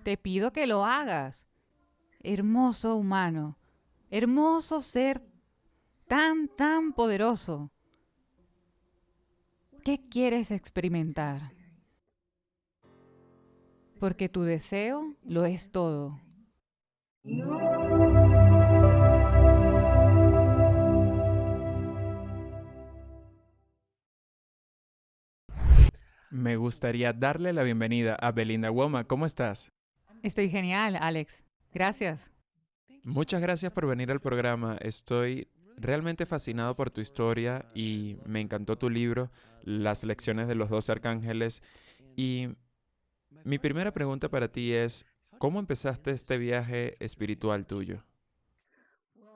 Te pido que lo hagas. Hermoso humano, hermoso ser tan poderoso. ¿Qué quieres experimentar? Porque tu deseo lo es todo. Me gustaría darle la bienvenida a Belinda Woma. ¿Cómo estás? Estoy genial, Alex. Gracias. Muchas gracias por venir al programa. Estoy realmente fascinado por tu historia y me encantó tu libro, Las lecciones de los 12 arcángeles. Y mi primera pregunta para ti es, ¿cómo empezaste este viaje espiritual tuyo?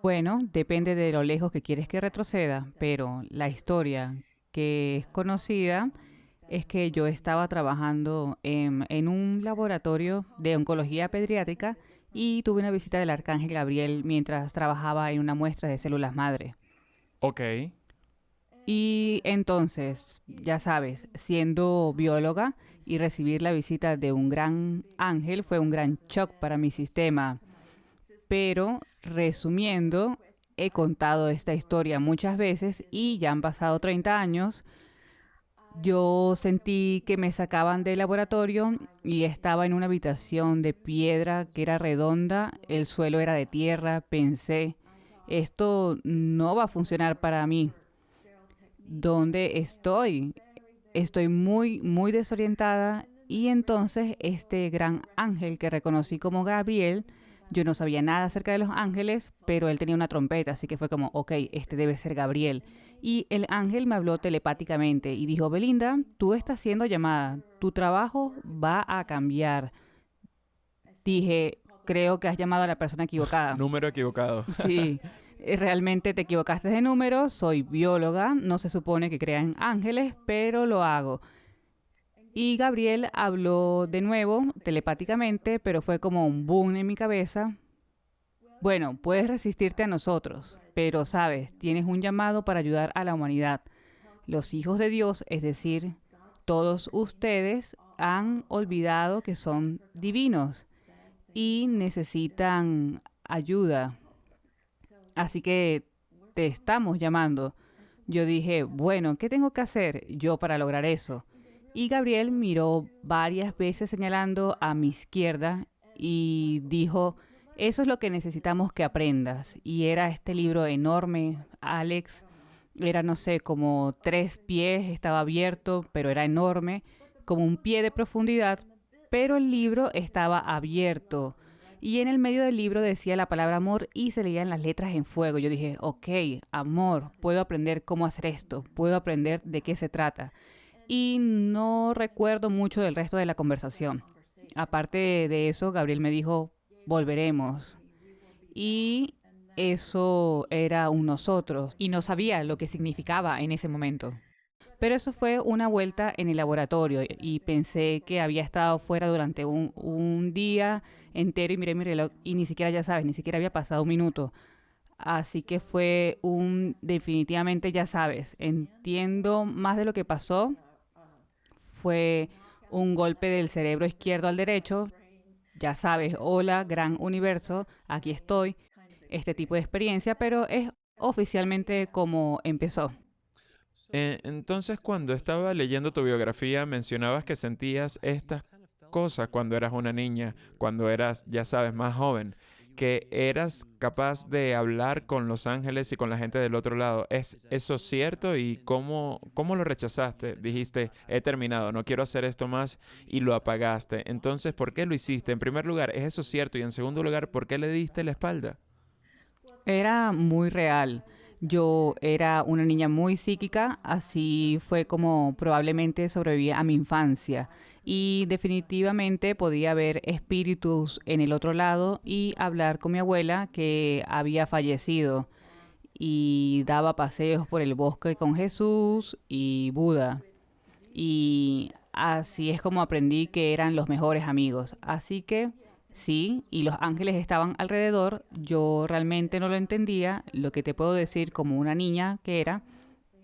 Bueno, depende de lo lejos que quieres que retroceda, pero la historia que es conocida es que yo estaba trabajando en un laboratorio de oncología pediátrica y tuve una visita del arcángel Gabriel mientras trabajaba en una muestra de células madre. Ok, Y entonces, ya sabes, siendo bióloga y recibir la visita de un gran ángel fue un gran shock para mi sistema. Pero resumiendo, he contado esta historia muchas veces y ya han pasado 30 años. Yo sentí que me sacaban del laboratorio y estaba en una habitación de piedra que era redonda, el suelo era de tierra. Pensé, esto no va a funcionar para mí. ¿Dónde estoy? Estoy muy desorientada y entonces este gran ángel que reconocí como Gabriel, yo no sabía nada acerca de los ángeles, pero él tenía una trompeta, así que fue como, ok, este debe ser Gabriel. Y el ángel me habló telepáticamente y dijo, Belinda, tú estás siendo llamada, tu trabajo va a cambiar. Dije, creo que has llamado a la persona equivocada. número equivocado. Sí, realmente te equivocaste de número, soy bióloga, no se supone que crea en ángeles, pero lo hago. Y Gabriel habló de nuevo, telepáticamente, pero fue como un boom en mi cabeza. Bueno, puedes resistirte a nosotros, pero sabes, tienes un llamado para ayudar a la humanidad. Los hijos de Dios, es decir, todos ustedes han olvidado que son divinos y necesitan ayuda. Así que te estamos llamando. Yo dije, bueno, ¿qué tengo que hacer yo para lograr eso? Y Gabriel miró varias veces señalando a mi izquierda y dijo, eso es lo que necesitamos que aprendas. Y era este libro enorme, Alex, era, no sé, como 3 pies, estaba abierto, pero era enorme, como un pie de profundidad, pero el libro estaba abierto. Y en el medio del libro decía la palabra amor y se leían las letras en fuego. Yo dije, ok, amor, puedo aprender cómo hacer esto, puedo aprender de qué se trata. Y no recuerdo mucho del resto de la conversación. Aparte de eso, Gabriel me dijo, volveremos. Y eso era un nosotros. Y no sabía lo que significaba en ese momento. Pero eso fue una vuelta en el laboratorio y pensé que había estado fuera durante un día entero y miré mi reloj y ni siquiera, ya sabes, ni siquiera había pasado un minuto. Así que fue definitivamente, ya sabes, entiendo más de lo que pasó. Fue un golpe del cerebro izquierdo al derecho. Ya sabes, hola, gran universo, aquí estoy. Este tipo de experiencia, pero es oficialmente como empezó. Entonces, cuando estaba leyendo tu biografía, mencionabas que sentías estas cosas cuando eras una niña, cuando eras, ya sabes, más joven, que eras capaz de hablar con los ángeles y con la gente del otro lado. ¿Es eso cierto? ¿Y cómo lo rechazaste? Dijiste, he terminado, no quiero hacer esto más y lo apagaste. Entonces, ¿por qué lo hiciste? En primer lugar, ¿es eso cierto? Y en segundo lugar, ¿por qué le diste la espalda? Era muy real. Yo era una niña muy psíquica, así fue como probablemente sobreviví a mi infancia. Y definitivamente podía ver espíritus en el otro lado y hablar con mi abuela que había fallecido. Y daba paseos por el bosque con Jesús y Buda. Y así es como aprendí que eran los mejores amigos. Así que sí, y los ángeles estaban alrededor. Yo realmente no lo entendía. Lo que te puedo decir como una niña que era,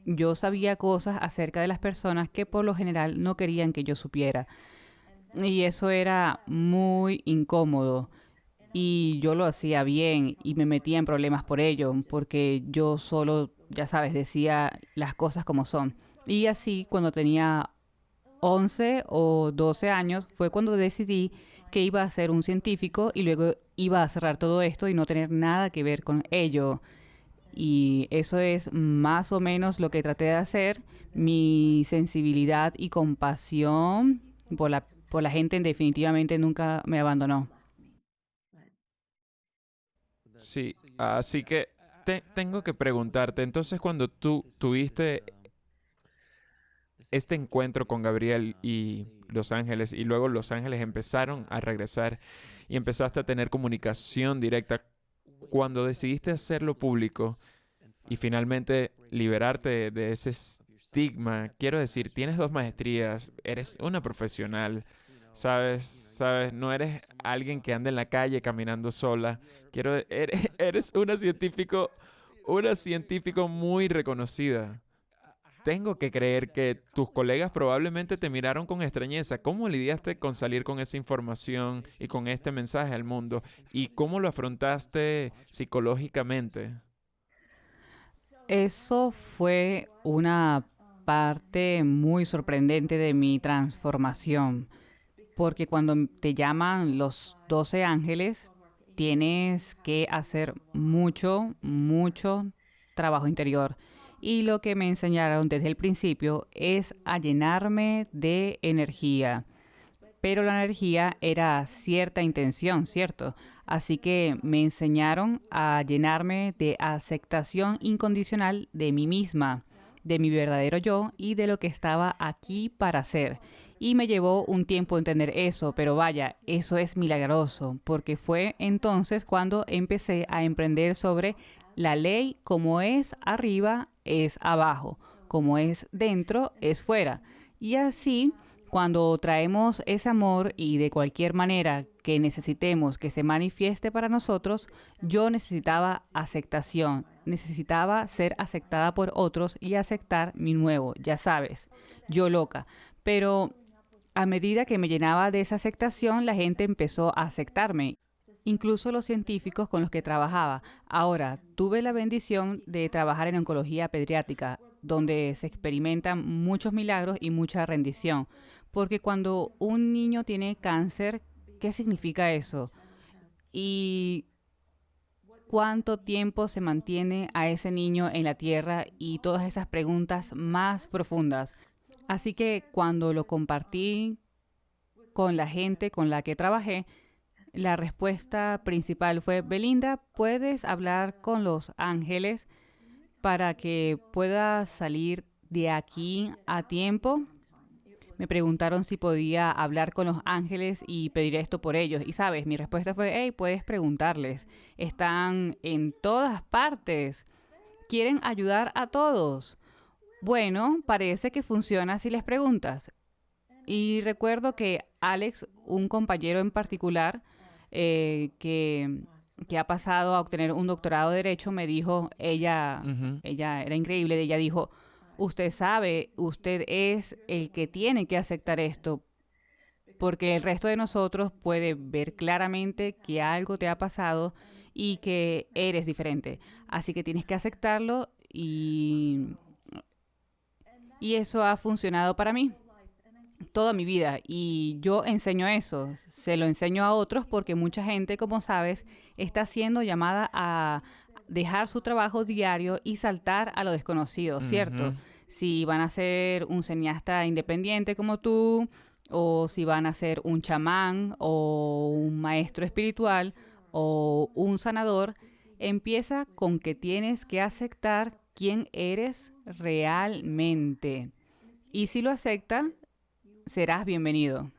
yo sabía cosas acerca de las personas que por lo general no querían que yo supiera. y eso era muy incómodo. Y yo lo hacía bien y me metía en problemas por ello, porque yo solo, ya sabes, decía las cosas como son. Y así, cuando tenía 11 o 12 años, fue cuando decidí que iba a ser un científico y luego iba a cerrar todo esto y no tener nada que ver con ello. Y eso es más o menos lo que traté de hacer. Mi sensibilidad y compasión por la gente definitivamente nunca me abandonó. Sí, así que tengo que preguntarte, entonces cuando tú tuviste este encuentro con Gabriel y Los Ángeles y luego Los Ángeles empezaron a regresar y empezaste a tener comunicación directa, cuando decidiste hacerlo público y finalmente liberarte de ese estigma, quiero decir, tienes 2 maestrías, eres una profesional, sabes, no eres alguien que anda en la calle caminando sola, eres una científico muy reconocida. Tengo que creer que tus colegas probablemente te miraron con extrañeza. ¿Cómo lidiaste con salir con esa información y con este mensaje al mundo? ¿Y cómo lo afrontaste psicológicamente? Eso fue una parte muy sorprendente de mi transformación, porque cuando te llaman los 12 ángeles, tienes que hacer mucho, mucho trabajo interior. Y lo que me enseñaron desde el principio es a llenarme de energía, pero la energía era cierta intención, ¿cierto? Así que me enseñaron a llenarme de aceptación incondicional de mí misma, de mi verdadero yo y de lo que estaba aquí para hacer. Y me llevó un tiempo entender eso, pero vaya, eso es milagroso, porque fue entonces cuando empecé a emprender sobre la ley como es arriba, es abajo, como es dentro, es fuera. Y así cuando traemos ese amor y de cualquier manera que necesitemos que se manifieste para nosotros, yo necesitaba aceptación, necesitaba ser aceptada por otros y aceptar mi nuevo, ya sabes, yo loca. Pero a medida que me llenaba de esa aceptación, la gente empezó a aceptarme, incluso los científicos con los que trabajaba. Ahora, tuve la bendición de trabajar en oncología pediátrica, donde se experimentan muchos milagros y mucha rendición. Porque cuando un niño tiene cáncer, ¿qué significa eso? Y cuánto tiempo se mantiene a ese niño en la tierra y todas esas preguntas más profundas. Así que cuando lo compartí con la gente con la que trabajé, la respuesta principal fue: Belinda, ¿puedes hablar con los ángeles para que puedas salir de aquí a tiempo? Me preguntaron si podía hablar con los ángeles y pedir esto por ellos. Y sabes, mi respuesta fue: hey, puedes preguntarles. Están en todas partes. Quieren ayudar a todos. Bueno, parece que funciona si les preguntas. Y recuerdo que Alex, un compañero en particular, que ha pasado a obtener un doctorado de Derecho, me dijo, Ujú. ella era increíble, ella dijo: usted sabe, usted es el que tiene que aceptar esto, porque el resto de nosotros puede ver claramente que algo te ha pasado y que eres diferente. Así que tienes que aceptarlo y eso ha funcionado para mí toda mi vida y yo enseño eso, se lo enseño a otros porque mucha gente, como sabes, está siendo llamada a dejar su trabajo diario y saltar a lo desconocido, ¿cierto? Ujú. Si van a ser un cineasta independiente como tú, o si van a ser un chamán o un maestro espiritual o un sanador, empieza con que tienes que aceptar quién eres realmente. Y si lo acepta, serás bienvenido.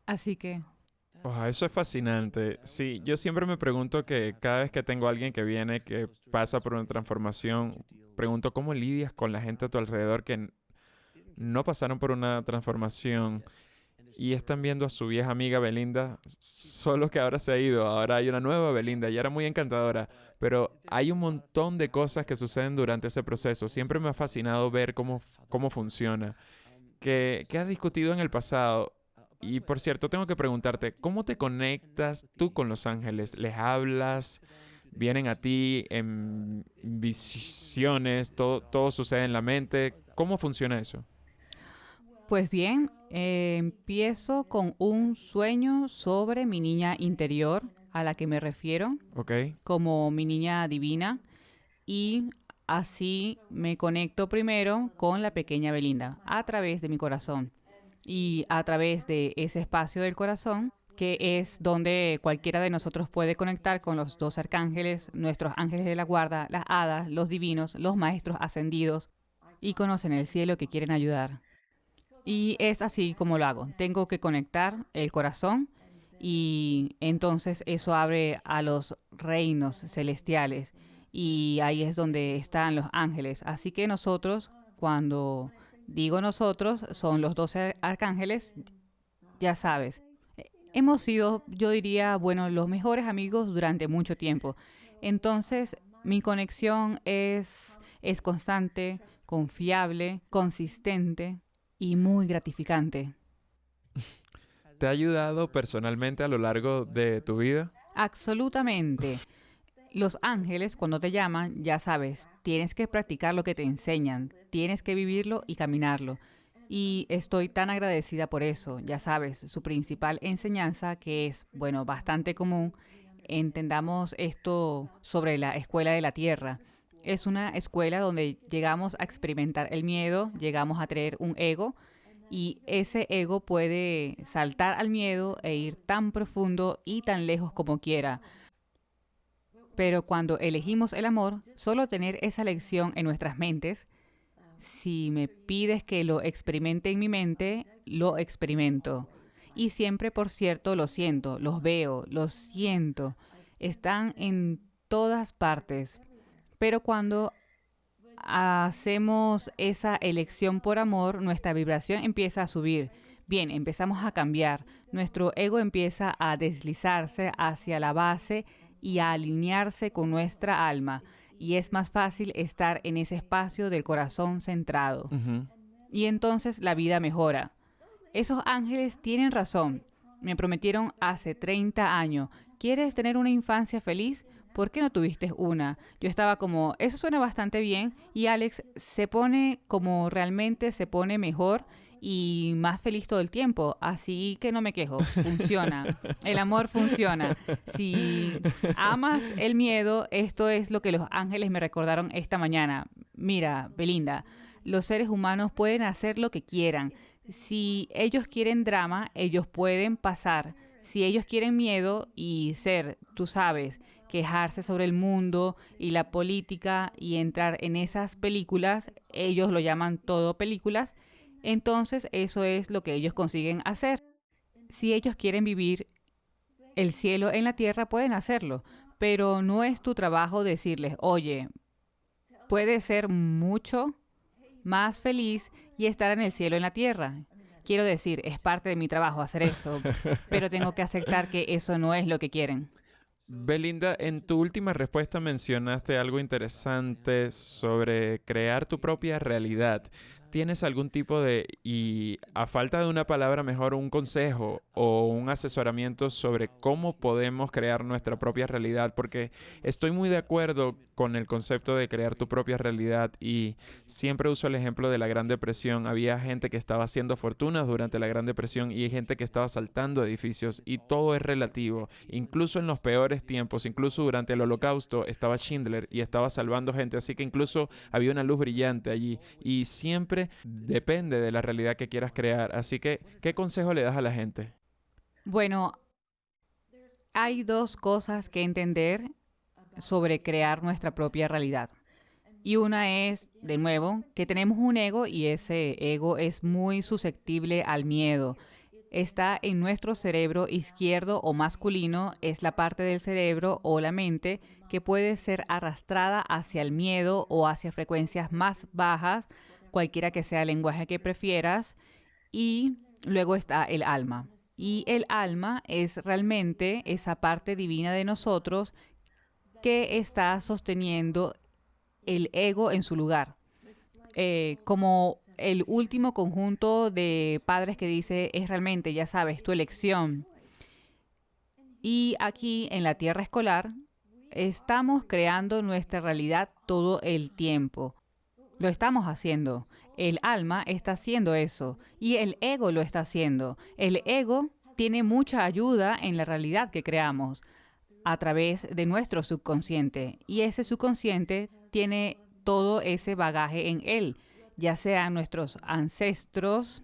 Así que, Eso es fascinante. Sí, yo siempre me pregunto que cada vez que tengo a alguien que viene, que pasa por una transformación, pregunto cómo lidias con la gente a tu alrededor que no pasaron por una transformación y están viendo a su vieja amiga Belinda, solo que ahora se ha ido, ahora hay una nueva Belinda y era muy encantadora, pero hay un montón de cosas que suceden durante ese proceso. Siempre me ha fascinado ver cómo funciona. ¿Qué has discutido en el pasado? Y por cierto, tengo que preguntarte, ¿cómo te conectas tú con los ángeles? ¿Les hablas? ¿Vienen a ti en visiones? ¿Todo sucede en la mente? ¿Cómo funciona eso? Pues bien, empiezo con un sueño sobre mi niña interior, a la que me refiero ¿Ok? como mi niña divina, y así me conecto primero con la pequeña Belinda a través de mi corazón. Y a través de ese espacio del corazón, que es donde cualquiera de nosotros puede conectar con los dos arcángeles, nuestros ángeles de la guarda, las hadas, los divinos, los maestros ascendidos, y conocen el cielo que quieren ayudar. Y es así como lo hago. Tengo que conectar el corazón y entonces eso abre a los reinos celestiales y ahí es donde están los ángeles. Así que nosotros, cuando digo nosotros, son los 12 arcángeles, ya sabes. Hemos sido, yo diría, bueno, los mejores amigos durante mucho tiempo. Entonces, mi conexión es constante, confiable, consistente y muy gratificante. ¿Te ha ayudado personalmente a lo largo de tu vida? Absolutamente. Los ángeles, cuando te llaman, ya sabes, tienes que practicar lo que te enseñan, tienes que vivirlo y caminarlo. Y estoy tan agradecida por eso, ya sabes, su principal enseñanza, que es, bueno, bastante común, entendamos esto sobre la escuela de la tierra. Es una escuela donde llegamos a experimentar el miedo, llegamos a tener un ego y ese ego puede saltar al miedo e ir tan profundo y tan lejos como quiera. Pero cuando elegimos el amor, solo tener esa lección en nuestras mentes, si me pides que lo experimente en mi mente, lo experimento. Y siempre, por cierto, lo siento, los veo, los siento. Están en todas partes. Pero cuando hacemos esa elección por amor, nuestra vibración empieza a subir. Bien, empezamos a cambiar. Nuestro ego empieza a deslizarse hacia la base y a alinearse con nuestra alma. Y es más fácil estar en ese espacio del corazón centrado. Ujú. Y entonces la vida mejora. Esos ángeles tienen razón. Me prometieron hace 30 años. ¿Quieres tener una infancia feliz? ¿Por qué no tuviste una? Yo estaba como, eso suena bastante bien. Y Alex se pone como realmente se pone mejor y más feliz todo el tiempo. Así que no me quejo. Funciona. El amor funciona. Si amas el miedo, esto es lo que los ángeles me recordaron esta mañana. Mira, Belinda, los seres humanos pueden hacer lo que quieran. Si ellos quieren drama, ellos pueden pasar. Si ellos quieren miedo y ser, tú sabes, quejarse sobre el mundo y la política y entrar en esas películas, ellos lo llaman todo películas, entonces eso es lo que ellos consiguen hacer. Si ellos quieren vivir el cielo en la tierra, pueden hacerlo, pero no es tu trabajo decirles, oye, puedes ser mucho más feliz y estar en el cielo en la tierra. Quiero decir, es parte de mi trabajo hacer eso, pero tengo que aceptar que eso no es lo que quieren. Belinda, en tu última respuesta mencionaste algo interesante sobre crear tu propia realidad. ¿Tienes algún tipo de, y a falta de una palabra mejor, un consejo o un asesoramiento sobre cómo podemos crear nuestra propia realidad? Porque estoy muy de acuerdo con el concepto de crear tu propia realidad y siempre uso el ejemplo de la Gran Depresión. Había gente que estaba haciendo fortunas durante la Gran Depresión y hay gente que estaba saltando edificios y todo es relativo. Incluso en los peores tiempos, incluso durante el Holocausto, estaba Schindler y estaba salvando gente, así que incluso había una luz brillante allí y siempre depende de la realidad que quieras crear. Así que, ¿qué consejo le das a la gente? Bueno, hay dos cosas que entender sobre crear nuestra propia realidad. Y una es, de nuevo, que tenemos un ego y ese ego es muy susceptible al miedo. Está en nuestro cerebro izquierdo o masculino, es la parte del cerebro o la mente que puede ser arrastrada hacia el miedo o hacia frecuencias más bajas, cualquiera que sea el lenguaje que prefieras. Y luego está el alma. Y el alma es realmente esa parte divina de nosotros que está sosteniendo el ego en su lugar. Como el último conjunto de padres que dice es realmente, ya sabes, tu elección. Y aquí en la tierra escolar estamos creando nuestra realidad todo el tiempo. Lo estamos haciendo. El alma está haciendo eso y el ego lo está haciendo. El ego tiene mucha ayuda en la realidad que creamos a través de nuestro subconsciente y ese subconsciente tiene todo ese bagaje en él, ya sean nuestros ancestros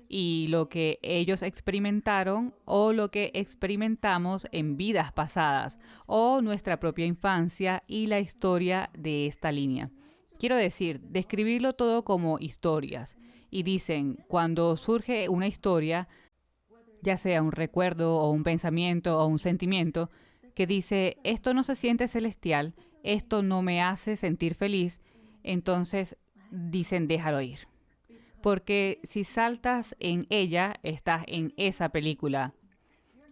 y lo que ellos experimentaron o lo que experimentamos en vidas pasadas o nuestra propia infancia y la historia de esta línea. Quiero decir, describirlo todo como historias. Y dicen, cuando surge una historia, ya sea un recuerdo o un pensamiento o un sentimiento, que dice, esto no se siente celestial, esto no me hace sentir feliz, entonces dicen, déjalo ir. Porque si saltas en ella, estás en esa película.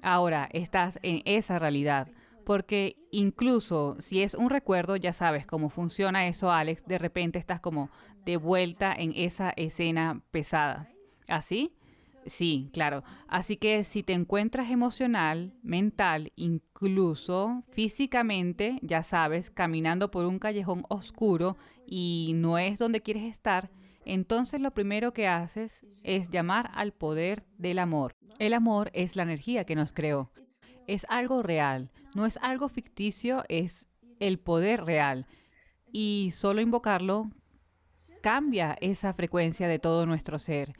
Ahora estás en esa realidad. Porque incluso si es un recuerdo, ya sabes cómo funciona eso, Alex, de repente estás como de vuelta en esa escena pesada. ¿Así? Sí, claro. Así que si te encuentras emocional, mental, incluso físicamente, ya sabes, caminando por un callejón oscuro y no es donde quieres estar, entonces lo primero que haces es llamar al poder del amor. El amor es la energía que nos creó. Es algo real, no es algo ficticio, es el poder real. Y solo invocarlo cambia esa frecuencia de todo nuestro ser.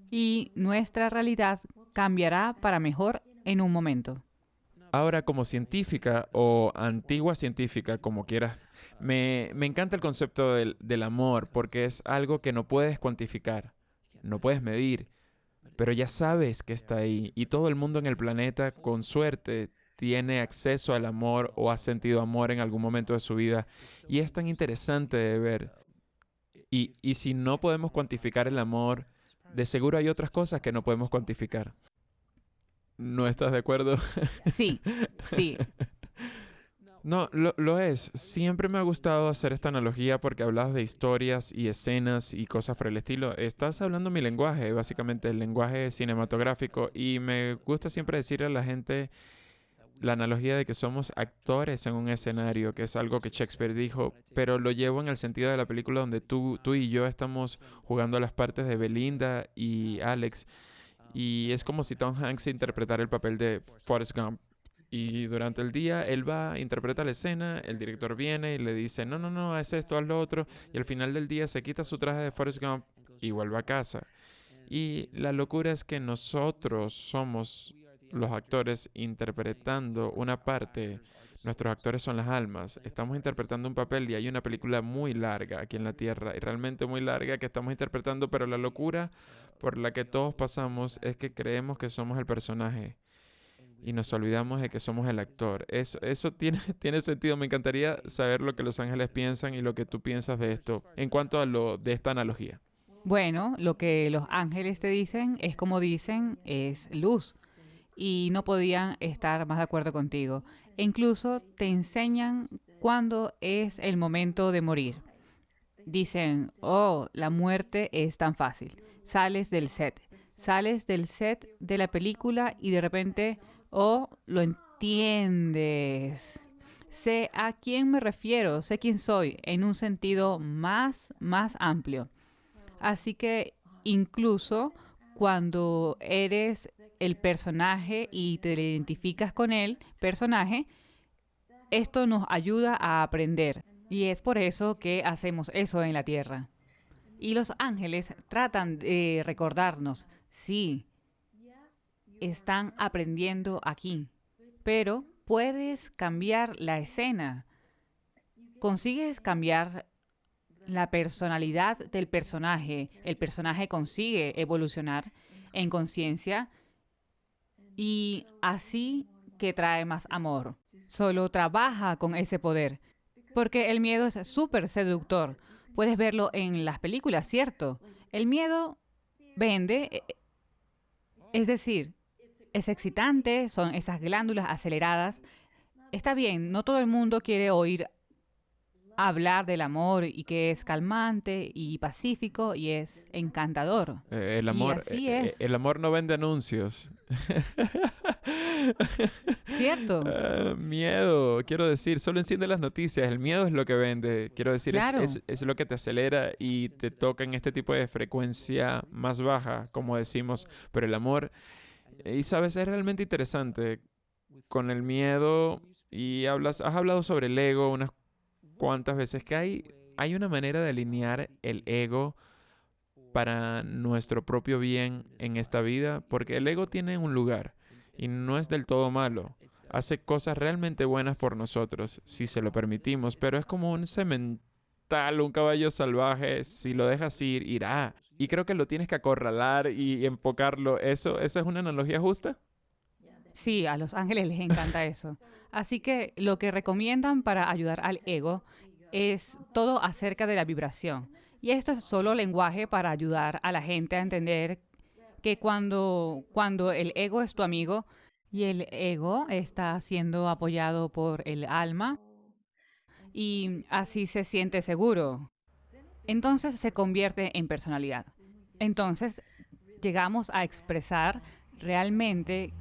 Y nuestra realidad cambiará para mejor en un momento. Ahora, como científica o antigua científica, como quieras, me encanta el concepto del amor porque es algo que no puedes cuantificar, no puedes medir, pero ya sabes que está ahí y todo el mundo en el planeta, con suerte, tiene acceso al amor o ha sentido amor en algún momento de su vida y es tan interesante de ver. Y si no podemos cuantificar el amor, de seguro hay otras cosas que no podemos cuantificar. ¿No estás de acuerdo? Sí, sí. No, lo es. Siempre me ha gustado hacer esta analogía porque hablas de historias y escenas y cosas por el estilo. Estás hablando mi lenguaje, básicamente el lenguaje cinematográfico, y me gusta siempre decirle a la gente la analogía de que somos actores en un escenario, que es algo que Shakespeare dijo, pero lo llevo en el sentido de la película donde tú y yo estamos jugando las partes de Belinda y Alex, y es como si Tom Hanks interpretara el papel de Forrest Gump. Y durante el día él va, interpreta la escena, el director viene y le dice, no, no, no, haz esto, haz lo otro. Y al final del día se quita su traje de Forrest Gump y vuelve a casa. Y la locura es que nosotros somos los actores interpretando una parte. Nuestros actores son las almas. Estamos interpretando un papel y hay una película muy larga aquí en la Tierra, y realmente muy larga que estamos interpretando, pero la locura por la que todos pasamos es que creemos que somos el personaje y nos olvidamos de que somos el actor. Eso tiene sentido. Me encantaría saber lo que los ángeles piensan y lo que tú piensas de esto en cuanto a lo de esta analogía. Bueno, lo que los ángeles te dicen es como dicen, es luz. Y no podían estar más de acuerdo contigo. E incluso te enseñan cuándo es el momento de morir. Dicen, oh, la muerte es tan fácil. Sales del set de la película y de repente, oh, lo entiendes. Sé a quién me refiero, sé quién soy, en un sentido más amplio. Así que incluso cuando eres el personaje y te identificas con el personaje, esto nos ayuda a aprender. Y es por eso que hacemos eso en la tierra. Y los ángeles tratan de recordarnos, sí, están aprendiendo aquí, pero puedes cambiar la escena. Consigues cambiar la personalidad del personaje. El personaje consigue evolucionar en conciencia y así que trae más amor. Solo trabaja con ese poder, porque el miedo es súper seductor. Puedes verlo en las películas, ¿cierto? El miedo vende, es decir, es excitante, son esas glándulas aceleradas. Está bien, no todo el mundo quiere oír hablar del amor y que es calmante y pacífico y es encantador. Y así es, El amor no vende anuncios. ¿cierto? Miedo, quiero decir, solo enciende las noticias. El miedo es lo que vende. Quiero decir, Claro. es lo que te acelera y te toca en este tipo de frecuencia más baja, como decimos. Pero el amor, y sabes, es realmente interesante con el miedo. Y has hablado sobre el ego unas cuantas veces, que hay una manera de alinear el ego para nuestro propio bien en esta vida, porque el ego tiene un lugar y no es del todo malo. Hace cosas realmente buenas por nosotros, si se lo permitimos, pero es como un semental, un caballo salvaje, si lo dejas ir, irá. Y creo que lo tienes que acorralar y enfocarlo. ¿Esa es una analogía justa? Sí, a los ángeles les encanta eso. Así que lo que recomiendan para ayudar al ego es todo acerca de la vibración. Y esto es solo lenguaje para ayudar a la gente a entender que cuando el ego es tu amigo y el ego está siendo apoyado por el alma y así se siente seguro, entonces se convierte en personalidad. Entonces llegamos a expresar realmente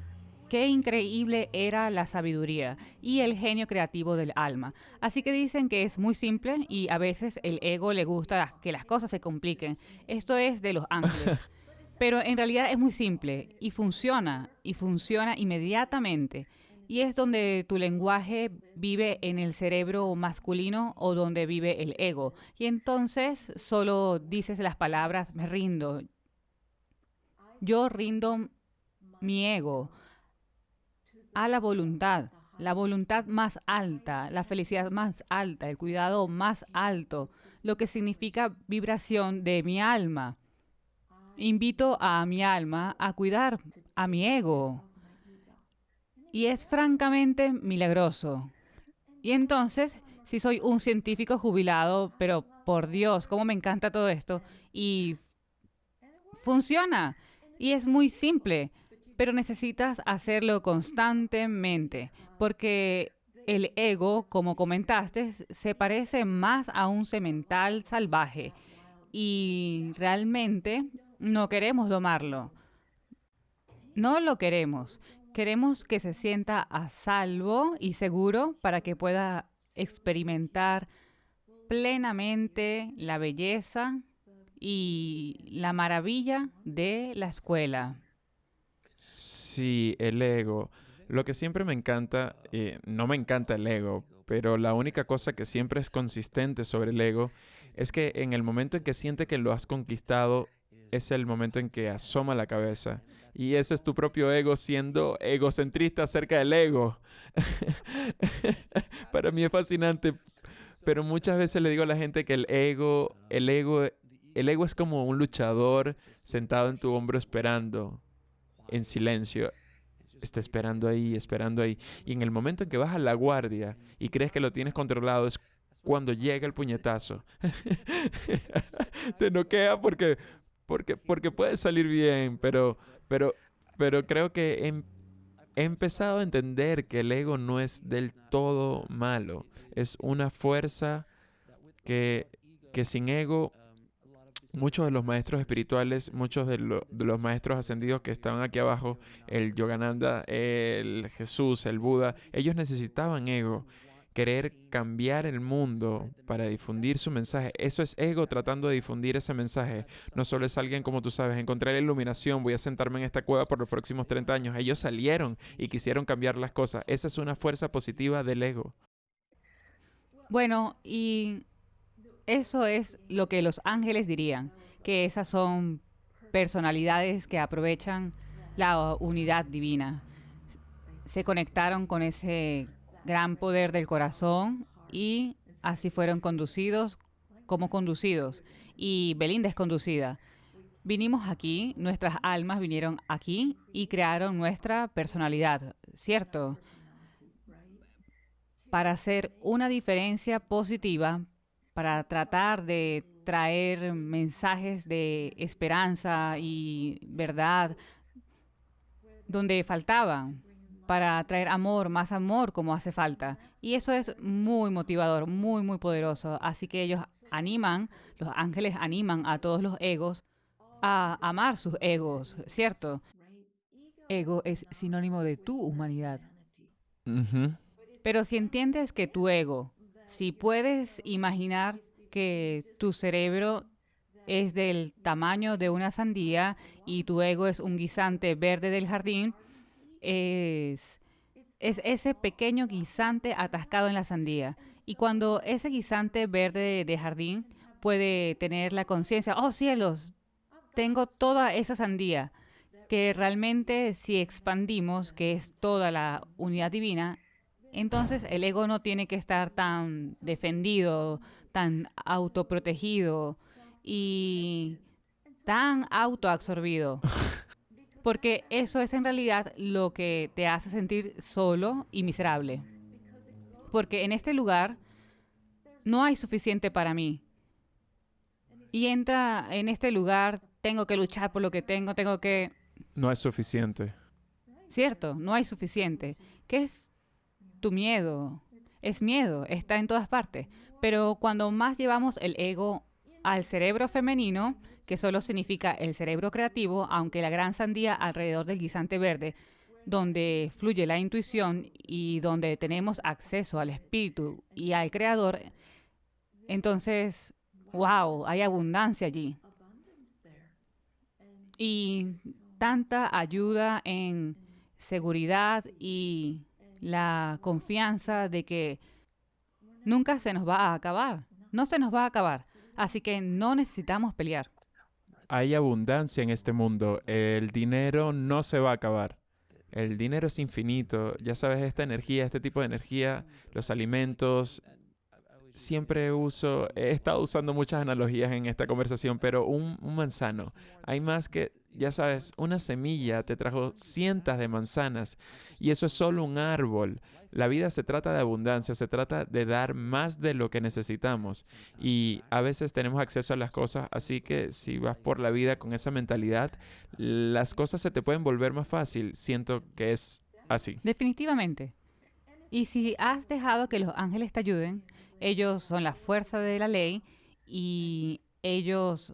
qué increíble era la sabiduría y el genio creativo del alma. Así que dicen que es muy simple y a veces el ego le gusta que las cosas se compliquen. Esto es de los ángeles. Pero en realidad es muy simple y funciona inmediatamente. Y es donde tu lenguaje vive en el cerebro masculino o donde vive el ego. Y entonces solo dices las palabras, me rindo, yo rindo mi ego a la voluntad más alta, la felicidad más alta, el cuidado más alto, lo que significa vibración de mi alma. Invito a mi alma a cuidar a mi ego y es francamente milagroso. Y entonces, si soy un científico jubilado, pero por Dios, cómo me encanta todo esto, y funciona. Y es muy simple, pero necesitas hacerlo constantemente, porque el ego, como comentaste, se parece más a un semental salvaje y realmente no queremos domarlo. No lo queremos. Queremos que se sienta a salvo y seguro para que pueda experimentar plenamente la belleza y la maravilla de la escuela. Sí, el ego. Lo que siempre me encanta, no me encanta el ego, pero la única cosa que siempre es consistente sobre el ego es que en el momento en que siente que lo has conquistado, es el momento en que asoma la cabeza. Y ese es tu propio ego siendo egocentrista acerca del ego. Para mí es fascinante, pero muchas veces le digo a la gente que el ego es como un luchador sentado en tu hombro esperando en silencio. Está esperando ahí, esperando ahí. Y en el momento en que bajas la guardia y crees que lo tienes controlado, es cuando llega el puñetazo. Te noquea porque puede salir bien, pero, pero creo que he empezado a entender que el ego no es del todo malo. Es una fuerza que, que sin ego muchos de los maestros espirituales, muchos de los maestros ascendidos que estaban aquí abajo, el Yogananda, el Jesús, el Buda, ellos necesitaban ego, querer cambiar el mundo para difundir su mensaje. Eso es ego tratando de difundir ese mensaje. No solo es alguien como tú sabes, encontré la iluminación, voy a sentarme en esta cueva por los próximos 30 años. Ellos salieron y quisieron cambiar las cosas. Esa es una fuerza positiva del ego. Bueno, y eso es lo que los ángeles dirían, que esas son personalidades que aprovechan la unidad divina. Se conectaron con ese gran poder del corazón y así fueron conducidos como conducidos. Y Belinda es conducida. Vinimos aquí, nuestras almas vinieron aquí y crearon nuestra personalidad, ¿cierto? Para hacer una diferencia positiva, para tratar de traer mensajes de esperanza y verdad donde faltaba, para traer más amor como hace falta. Y eso es muy motivador, muy, muy poderoso. Así que los ángeles animan a todos los egos a amar sus egos, ¿cierto? Ego es sinónimo de tu humanidad. Ujú. Pero si entiendes que tu ego, si puedes imaginar que tu cerebro es del tamaño de una sandía y tu ego es un guisante verde del jardín, es, es ese pequeño guisante atascado en la sandía. Y cuando ese guisante verde de jardín puede tener la conciencia, oh cielos, tengo toda esa sandía, que realmente si expandimos, que es toda la unidad divina, entonces el ego no tiene que estar tan defendido, tan autoprotegido y tan autoabsorbido, porque eso es en realidad lo que te hace sentir solo y miserable. Porque en este lugar no hay suficiente para mí. Y entra en este lugar, tengo que luchar por lo que tengo que... No es suficiente. Cierto, no hay suficiente. ¿Qué es tu miedo? Es miedo, está en todas partes. Pero cuando más llevamos el ego al cerebro femenino, que solo significa el cerebro creativo, aunque la gran sandía alrededor del guisante verde, donde fluye la intuición y donde tenemos acceso al espíritu y al creador, entonces, wow, hay abundancia allí. Y tanta ayuda en seguridad y la confianza de que nunca se nos va a acabar. No se nos va a acabar. Así que no necesitamos pelear. Hay abundancia en este mundo. El dinero no se va a acabar. El dinero es infinito. Ya sabes, esta energía, este tipo de energía, los alimentos. He estado usando muchas analogías en esta conversación, pero un manzano, hay más que, ya sabes, una semilla te trajo cientos de manzanas y eso es solo un árbol. La vida se trata de abundancia, se trata de dar más de lo que necesitamos y a veces tenemos acceso a las cosas, así que si vas por la vida con esa mentalidad, las cosas se te pueden volver más fácil. Siento que es así. Definitivamente. Y si has dejado que los ángeles te ayuden, ellos son la fuerza de la ley y ellos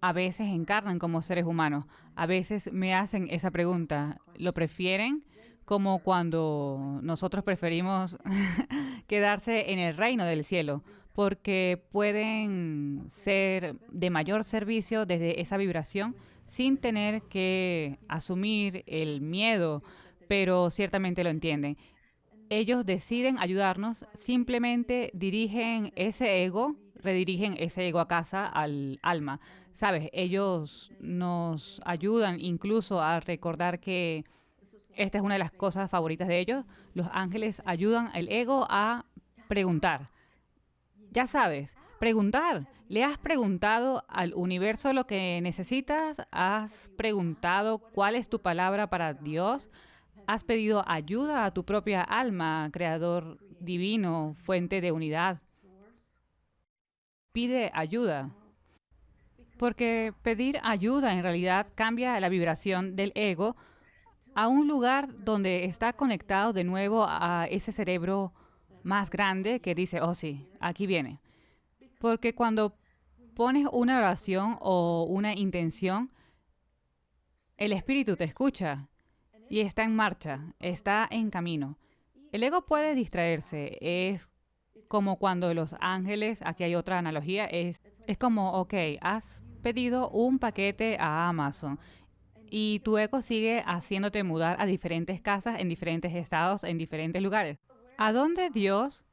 a veces encarnan como seres humanos. A veces me hacen esa pregunta. ¿Lo prefieren? Como cuando nosotros preferimos quedarse en el reino del cielo, porque pueden ser de mayor servicio desde esa vibración sin tener que asumir el miedo, pero ciertamente lo entienden. Ellos deciden ayudarnos, simplemente redirigen ese ego a casa al alma. Sabes, ellos nos ayudan incluso a recordar que esta es una de las cosas favoritas de ellos. Los ángeles ayudan al ego a preguntar. Ya sabes, preguntar. ¿Le has preguntado al universo lo que necesitas? ¿Has preguntado cuál es tu palabra para Dios? ¿Has pedido ayuda a tu propia alma, creador divino, fuente de unidad? Pide ayuda. Porque pedir ayuda en realidad cambia la vibración del ego a un lugar donde está conectado de nuevo a ese cerebro más grande que dice, oh sí, aquí viene. Porque cuando pones una oración o una intención, el espíritu te escucha y está en marcha, está en camino. El ego puede distraerse, es como cuando los ángeles, aquí hay otra analogía, es como, ok, has pedido un paquete a Amazon y tu ego sigue haciéndote mudar a diferentes casas, en diferentes estados, en diferentes lugares. ¿A dónde Dios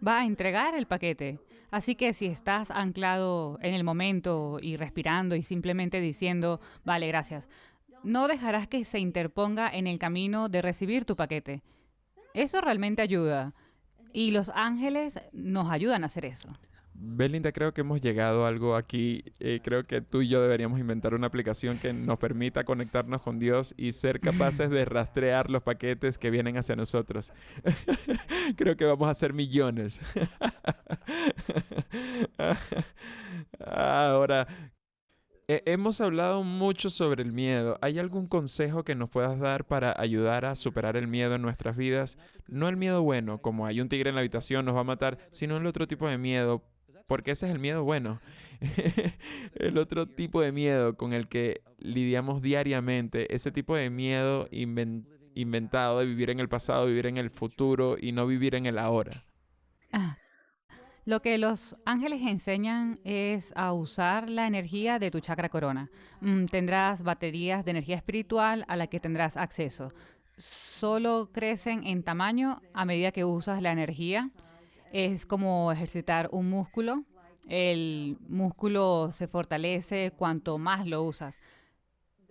va a entregar el paquete? Así que si estás anclado en el momento y respirando y simplemente diciendo, vale, gracias, no dejarás que se interponga en el camino de recibir tu paquete. Eso realmente ayuda. Y los ángeles nos ayudan a hacer eso. Belinda, creo que hemos llegado a algo aquí. Creo que tú y yo deberíamos inventar una aplicación que nos permita conectarnos con Dios y ser capaces de rastrear los paquetes que vienen hacia nosotros. Creo que vamos a hacer millones. Ahora, Hemos hablado mucho sobre el miedo. ¿Hay algún consejo que nos puedas dar para ayudar a superar el miedo en nuestras vidas? No el miedo bueno, como hay un tigre en la habitación, nos va a matar, sino el otro tipo de miedo, porque ese es el miedo bueno. El otro tipo de miedo con el que lidiamos diariamente, ese tipo de miedo inventado de vivir en el pasado, vivir en el futuro y no vivir en el ahora. Ah, Lo que los ángeles enseñan es a usar la energía de tu chakra corona. Tendrás baterías de energía espiritual a la que tendrás acceso. Solo crecen en tamaño a medida que usas la energía. Es como ejercitar un músculo. El músculo se fortalece cuanto más lo usas.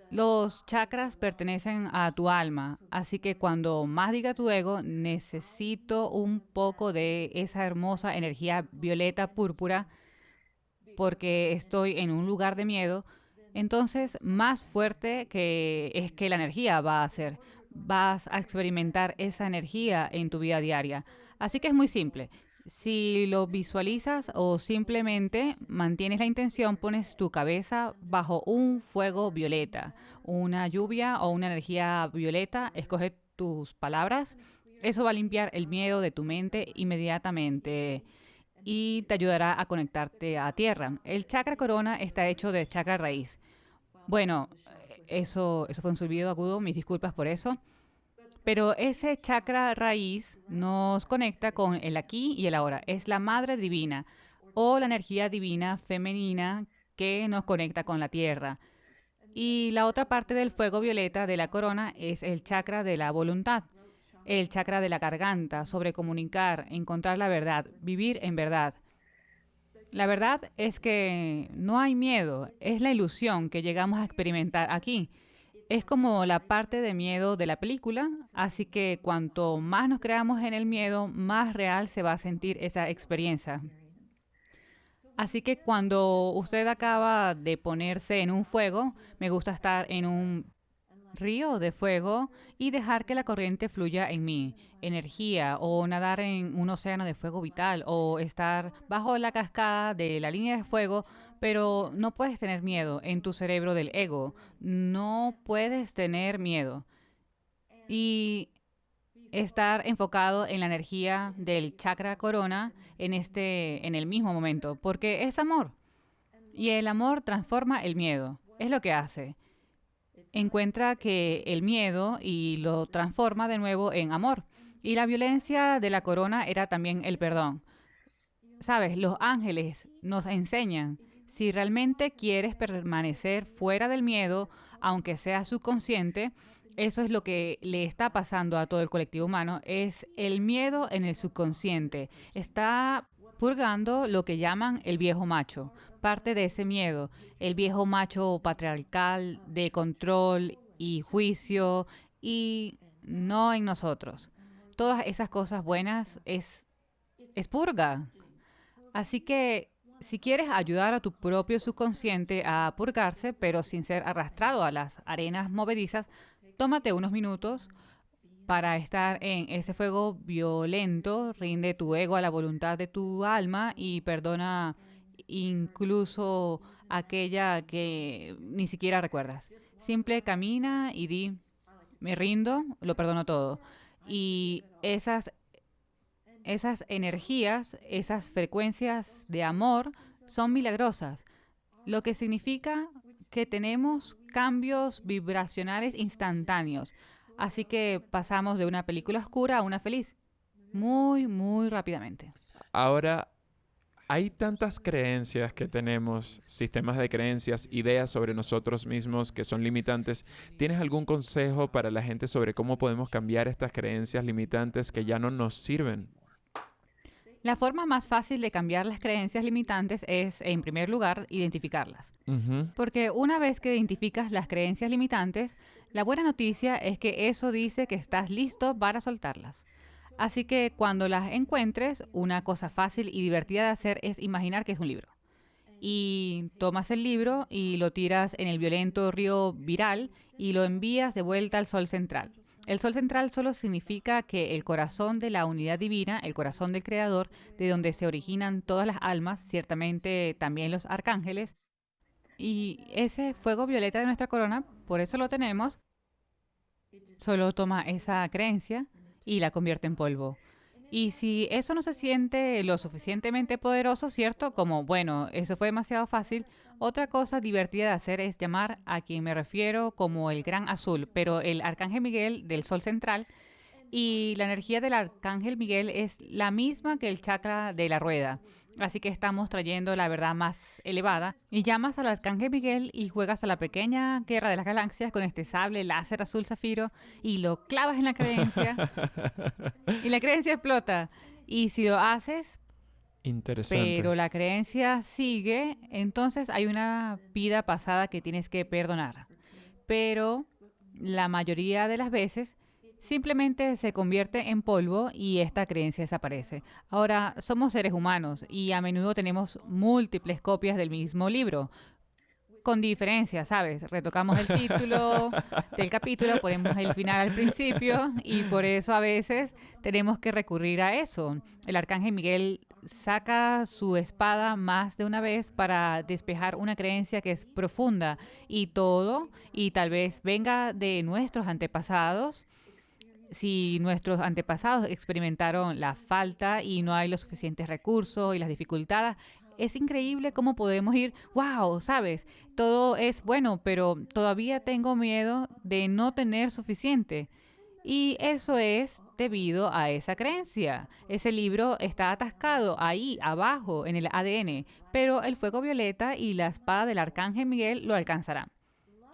Los chakras pertenecen a tu alma, así que cuando más diga tu ego, necesito un poco de esa hermosa energía violeta púrpura porque estoy en un lugar de miedo, entonces más fuerte que es que la energía va a ser. Vas a experimentar esa energía en tu vida diaria. Así que es muy simple. Si lo visualizas o simplemente mantienes la intención, pones tu cabeza bajo un fuego violeta, una lluvia o una energía violeta, escoge tus palabras. Eso va a limpiar el miedo de tu mente inmediatamente y te ayudará a conectarte a tierra. El chakra corona está hecho de chakra raíz. Bueno, eso fue un silbido agudo, mis disculpas por eso. Pero ese chakra raíz nos conecta con el aquí y el ahora. Es la madre divina o la energía divina femenina que nos conecta con la tierra. Y la otra parte del fuego violeta de la corona es el chakra de la voluntad, el chakra de la garganta, sobre comunicar, encontrar la verdad, vivir en verdad. La verdad es que no hay miedo, es la ilusión que llegamos a experimentar aquí. Es como la parte de miedo de la película, así que cuanto más nos creamos en el miedo, más real se va a sentir esa experiencia. Así que cuando usted acaba de ponerse en un fuego, me gusta estar en un río de fuego y dejar que la corriente fluya en mí, energía, o nadar en un océano de fuego vital, o estar bajo la cascada de la línea de fuego, pero no puedes tener miedo en tu cerebro del ego, no puedes tener miedo. Y estar enfocado en la energía del chakra corona en el mismo momento, porque es amor. Y el amor transforma el miedo, es lo que hace. Encuentra que el miedo y lo transforma de nuevo en amor. Y la violencia de la corona era también el perdón. Sabes, los ángeles nos enseñan, si realmente quieres permanecer fuera del miedo, aunque sea subconsciente, eso es lo que le está pasando a todo el colectivo humano, es el miedo en el subconsciente. Está purgando lo que llaman el viejo macho, parte de ese miedo, el viejo macho patriarcal de control y juicio y no en nosotros. Todas esas cosas buenas es purga. Así que si quieres ayudar a tu propio subconsciente a purgarse, pero sin ser arrastrado a las arenas movedizas, tómate unos minutos para estar en ese fuego violento, rinde tu ego a la voluntad de tu alma y perdona incluso aquella que ni siquiera recuerdas. Simple camina y di, me rindo, lo perdono todo. Y esas energías, esas frecuencias de amor son milagrosas, lo que significa que tenemos cambios vibracionales instantáneos. Así que pasamos de una película oscura a una feliz, muy, muy rápidamente. Ahora, hay tantas creencias que tenemos, sistemas de creencias, ideas sobre nosotros mismos que son limitantes. ¿Tienes algún consejo para la gente sobre cómo podemos cambiar estas creencias limitantes que ya no nos sirven? La forma más fácil de cambiar las creencias limitantes es, en primer lugar, identificarlas. Ujú. Porque una vez que identificas las creencias limitantes, la buena noticia es que eso dice que estás listo para soltarlas. Así que cuando las encuentres, una cosa fácil y divertida de hacer es imaginar que es un libro. Y tomas el libro y lo tiras en el violento río viral y lo envías de vuelta al sol central. El sol central solo significa que el corazón de la unidad divina, el corazón del creador, de donde se originan todas las almas, ciertamente también los arcángeles, Y ese fuego violeta de nuestra corona, por eso lo tenemos, solo toma esa creencia y la convierte en polvo. Y si eso no se siente lo suficientemente poderoso, ¿cierto? Como, bueno, eso fue demasiado fácil, otra cosa divertida de hacer es llamar a quien me refiero como el Gran Azul, pero el Arcángel Miguel del Sol Central, y la energía del Arcángel Miguel es la misma que el chakra de la rueda. Así que estamos trayendo la verdad más elevada. Y llamas al Arcángel Miguel y juegas a la pequeña guerra de las galaxias con este sable láser azul zafiro y lo clavas en la creencia y la creencia explota. Y si lo haces, Interesante. pero la creencia sigue, entonces hay una vida pasada que tienes que perdonar. Pero la mayoría de las veces simplemente se convierte en polvo y esta creencia desaparece. Ahora, somos seres humanos y a menudo tenemos múltiples copias del mismo libro, con diferencia, ¿sabes? Retocamos el título del capítulo, ponemos el final al principio y por eso a veces tenemos que recurrir a eso. El arcángel Miguel saca su espada más de una vez para despejar una creencia que es profunda y todo, y tal vez venga de nuestros antepasados. Si nuestros antepasados experimentaron la falta y no hay los suficientes recursos y las dificultades, es increíble cómo podemos ir, wow, sabes, todo es bueno, pero todavía tengo miedo de no tener suficiente. Y eso es debido a esa creencia. Ese libro está atascado ahí abajo en el ADN, pero el fuego violeta y la espada del arcángel Miguel lo alcanzarán.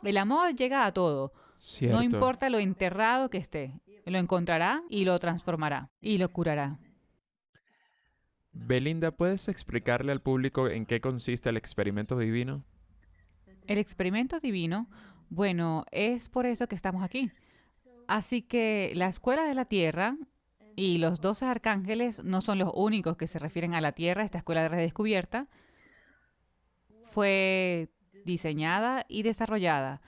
El amor llega a todo, no Cierto. importa lo enterrado que esté. Lo encontrará y lo transformará y lo curará. Belinda, ¿puedes explicarle al público en qué consiste el experimento divino? El experimento divino, bueno, es por eso que estamos aquí. Así que la escuela de la Tierra y los 12 arcángeles no son los únicos que se refieren a la Tierra. Esta escuela de redescubierta fue diseñada y desarrollada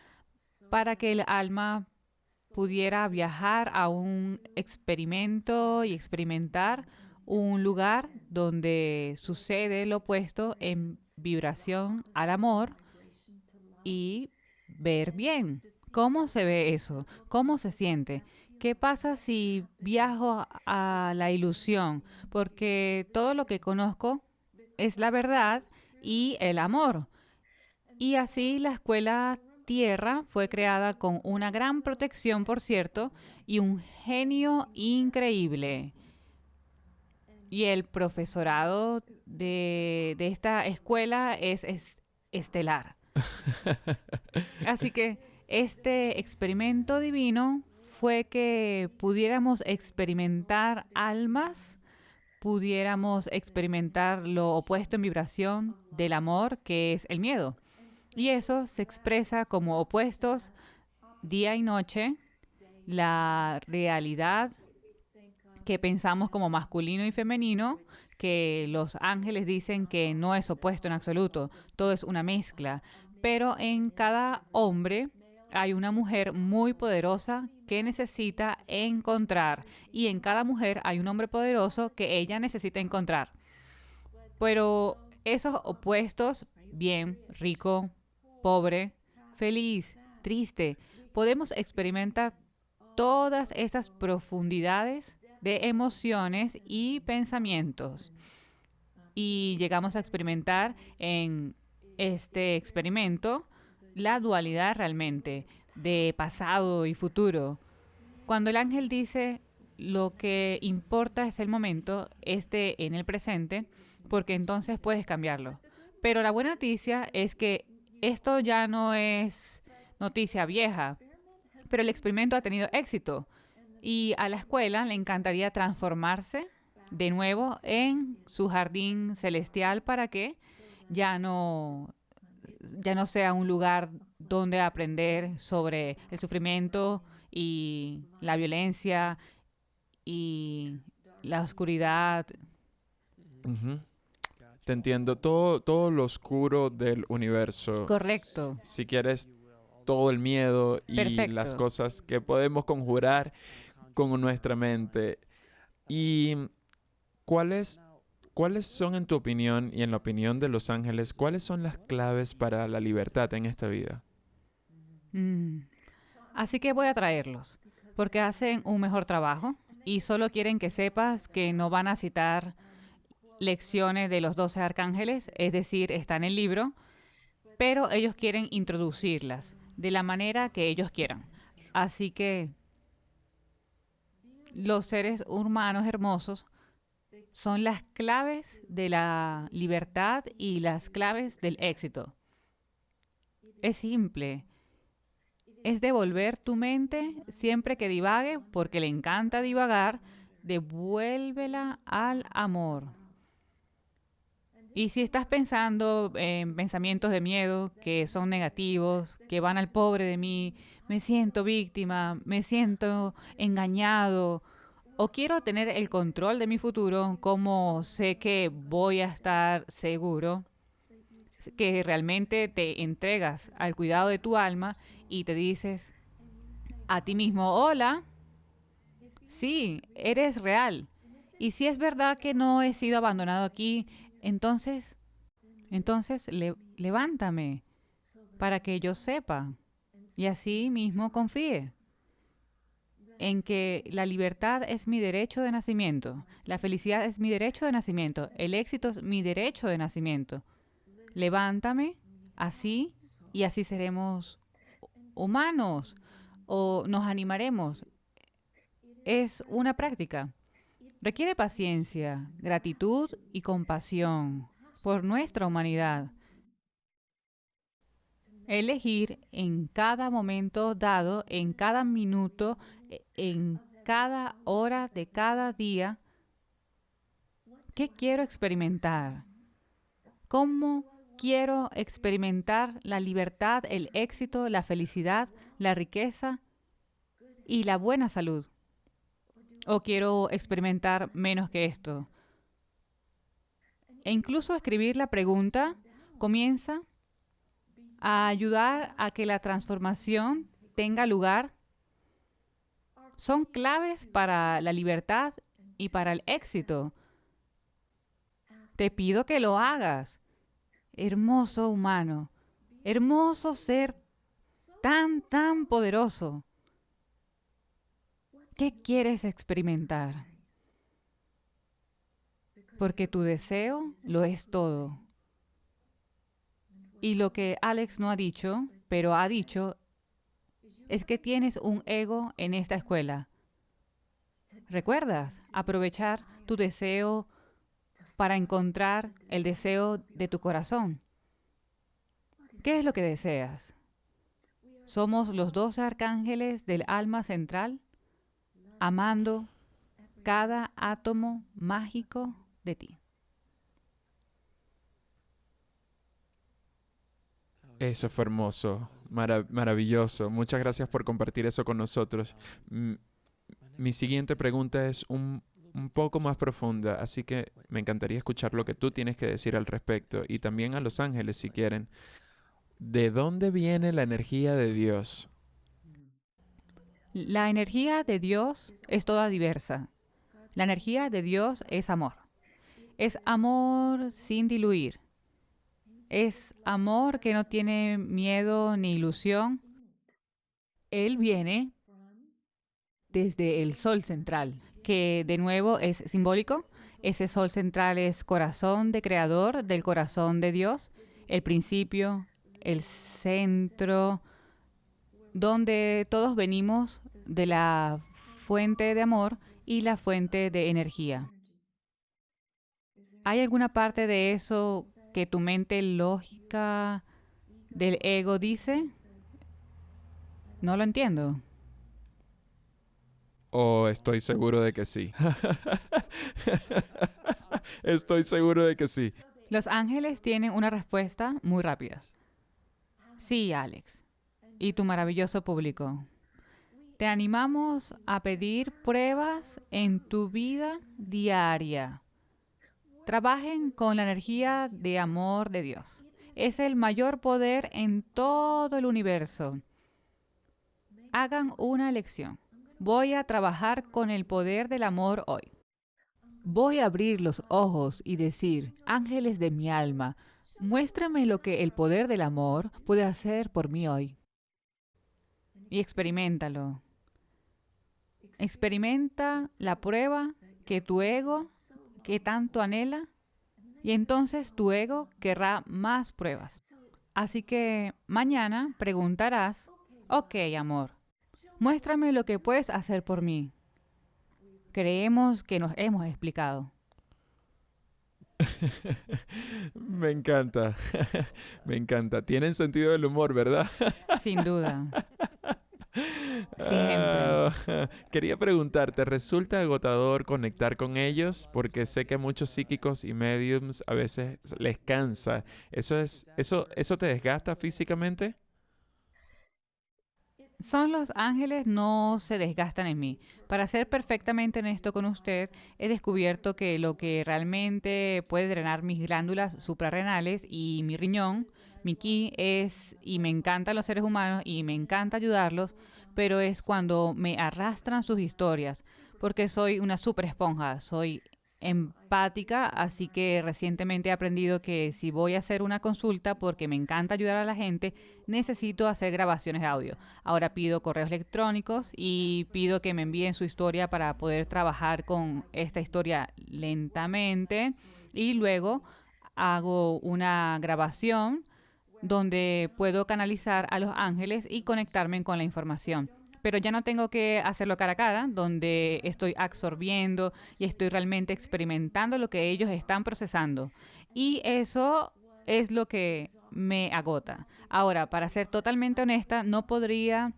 para que el alma pudiera viajar a un experimento y experimentar un lugar donde sucede lo opuesto en vibración al amor y ver bien. ¿Cómo se ve eso? ¿Cómo se siente? ¿Qué pasa si viajo a la ilusión? Porque todo lo que conozco es la verdad y el amor. Y así la escuela Tierra fue creada con una gran protección, por cierto, y un genio increíble. Y el profesorado de esta escuela es estelar. Así que este experimento divino fue que pudiéramos experimentar almas, pudiéramos experimentar lo opuesto en vibración del amor, que es el miedo. Y eso se expresa como opuestos día y noche, la realidad que pensamos como masculino y femenino, que los ángeles dicen que no es opuesto en absoluto, todo es una mezcla. Pero en cada hombre hay una mujer muy poderosa que necesita encontrar. Y en cada mujer hay un hombre poderoso que ella necesita encontrar. Pero esos opuestos, bien, rico, pobre, feliz, triste, podemos experimentar todas esas profundidades de emociones y pensamientos. Y llegamos a experimentar en este experimento la dualidad realmente de pasado y futuro. Cuando el ángel dice lo que importa es el momento, en el presente, porque entonces puedes cambiarlo. Pero la buena noticia es que esto ya no es noticia vieja, pero el experimento ha tenido éxito y a la escuela le encantaría transformarse de nuevo en su jardín celestial para que ya no, ya no sea un lugar donde aprender sobre el sufrimiento y la violencia y la oscuridad. Ujú. Te entiendo. Todo lo oscuro del universo. Correcto, Si quieres, todo el miedo y las perfecto. cosas que podemos conjurar con nuestra mente. ¿Y cuál es ¿cuáles son en tu opinión y en la opinión de los ángeles, cuáles son las claves para la libertad en esta vida? Mm. Así que voy a traerlos, porque hacen un mejor trabajo y solo quieren que sepas que no van a citar lecciones de los 12 arcángeles, es decir, está en el libro, pero ellos quieren introducirlas de la manera que ellos quieran. Así que los seres humanos hermosos son las claves de la libertad y las claves del éxito. Es simple. Es devolver tu mente siempre que divague, porque le encanta divagar, devuélvela al amor. Y si estás pensando en pensamientos de miedo que son negativos, que van al pobre de mí, me siento víctima, me siento engañado, o quiero tener el control de mi futuro, como sé que voy a estar seguro, que realmente te entregas al cuidado de tu alma y te dices a ti mismo, hola, sí, eres real. Y si es verdad que no he sido abandonado aquí, entonces, levántame para que yo sepa y así mismo confíe en que la libertad es mi derecho de nacimiento, la felicidad es mi derecho de nacimiento, el éxito es mi derecho de nacimiento. Levántame así y así seremos humanos o nos animaremos. Es una práctica. Requiere paciencia, gratitud y compasión por nuestra humanidad. Elegir en cada momento dado, en cada minuto, en cada hora de cada día, ¿qué quiero experimentar? ¿Cómo quiero experimentar la libertad, el éxito, la felicidad, la riqueza y la buena salud? ¿O quiero experimentar menos que esto? E incluso escribir la pregunta comienza a ayudar a que la transformación tenga lugar. Son claves para la libertad y para el éxito. Te pido que lo hagas. Hermoso humano, hermoso ser tan poderoso. ¿Qué quieres experimentar? Porque tu deseo lo es todo. Y lo que Alex no ha dicho, pero ha dicho, es que tienes un ego en esta escuela. ¿Recuerdas? Aprovechar tu deseo para encontrar el deseo de tu corazón. ¿Qué es lo que deseas? Somos los 12 arcángeles del alma central, amando cada átomo mágico de ti. Eso fue hermoso, maravilloso. Muchas gracias por compartir eso con nosotros. Mi siguiente pregunta es un poco más profunda, así que me encantaría escuchar lo que tú tienes que decir al respecto y también a los ángeles si quieren. ¿De dónde viene la energía de Dios? La energía de Dios es toda diversa. La energía de Dios es amor. Es amor sin diluir. Es amor que no tiene miedo ni ilusión. Él viene desde el sol central, que de nuevo es simbólico. Ese sol central es corazón de creador, del corazón de Dios, el principio, el centro, donde todos venimos de la fuente de amor y la fuente de energía. ¿Hay alguna parte de eso que tu mente lógica del ego dice? No lo entiendo. Oh, estoy seguro de que sí. Estoy seguro de que sí. Los ángeles tienen una respuesta muy rápida. Sí, Alex. Y tu maravilloso público. Te animamos a pedir pruebas en tu vida diaria. Trabajen con la energía de amor de Dios. Es el mayor poder en todo el universo. Hagan una elección. Voy a trabajar con el poder del amor hoy. Voy a abrir los ojos y decir, ángeles de mi alma, muéstrame lo que el poder del amor puede hacer por mí hoy. Y experiméntalo. Experimenta la prueba que tu ego, que tanto anhela, y entonces tu ego querrá más pruebas. Así que mañana preguntarás, ok, amor, muéstrame lo que puedes hacer por mí. Creemos que nos hemos explicado. Me encanta, me encanta. Tienen sentido del humor, ¿verdad? Sin duda. Siempre. Quería preguntarte, ¿resulta agotador conectar con ellos? Porque sé que a muchos psíquicos y mediums a veces les cansa. ¿Eso te desgasta físicamente? Son los ángeles no se desgastan en mí. Para ser perfectamente honesto con usted, he descubierto que lo que realmente puede drenar mis glándulas suprarrenales y mi riñón, mi ki, y me encantan los seres humanos y me encanta ayudarlos, pero es cuando me arrastran sus historias, porque soy una super esponja, soy empática, así que recientemente he aprendido que si voy a hacer una consulta porque me encanta ayudar a la gente, necesito hacer grabaciones de audio. Ahora pido correos electrónicos y pido que me envíen su historia para poder trabajar con esta historia lentamente y luego hago una grabación donde puedo canalizar a los ángeles y conectarme con la información. Pero ya no tengo que hacerlo cara a cara, donde estoy absorbiendo y estoy realmente experimentando lo que ellos están procesando. Y eso es lo que me agota. Ahora, para ser totalmente honesta, no podría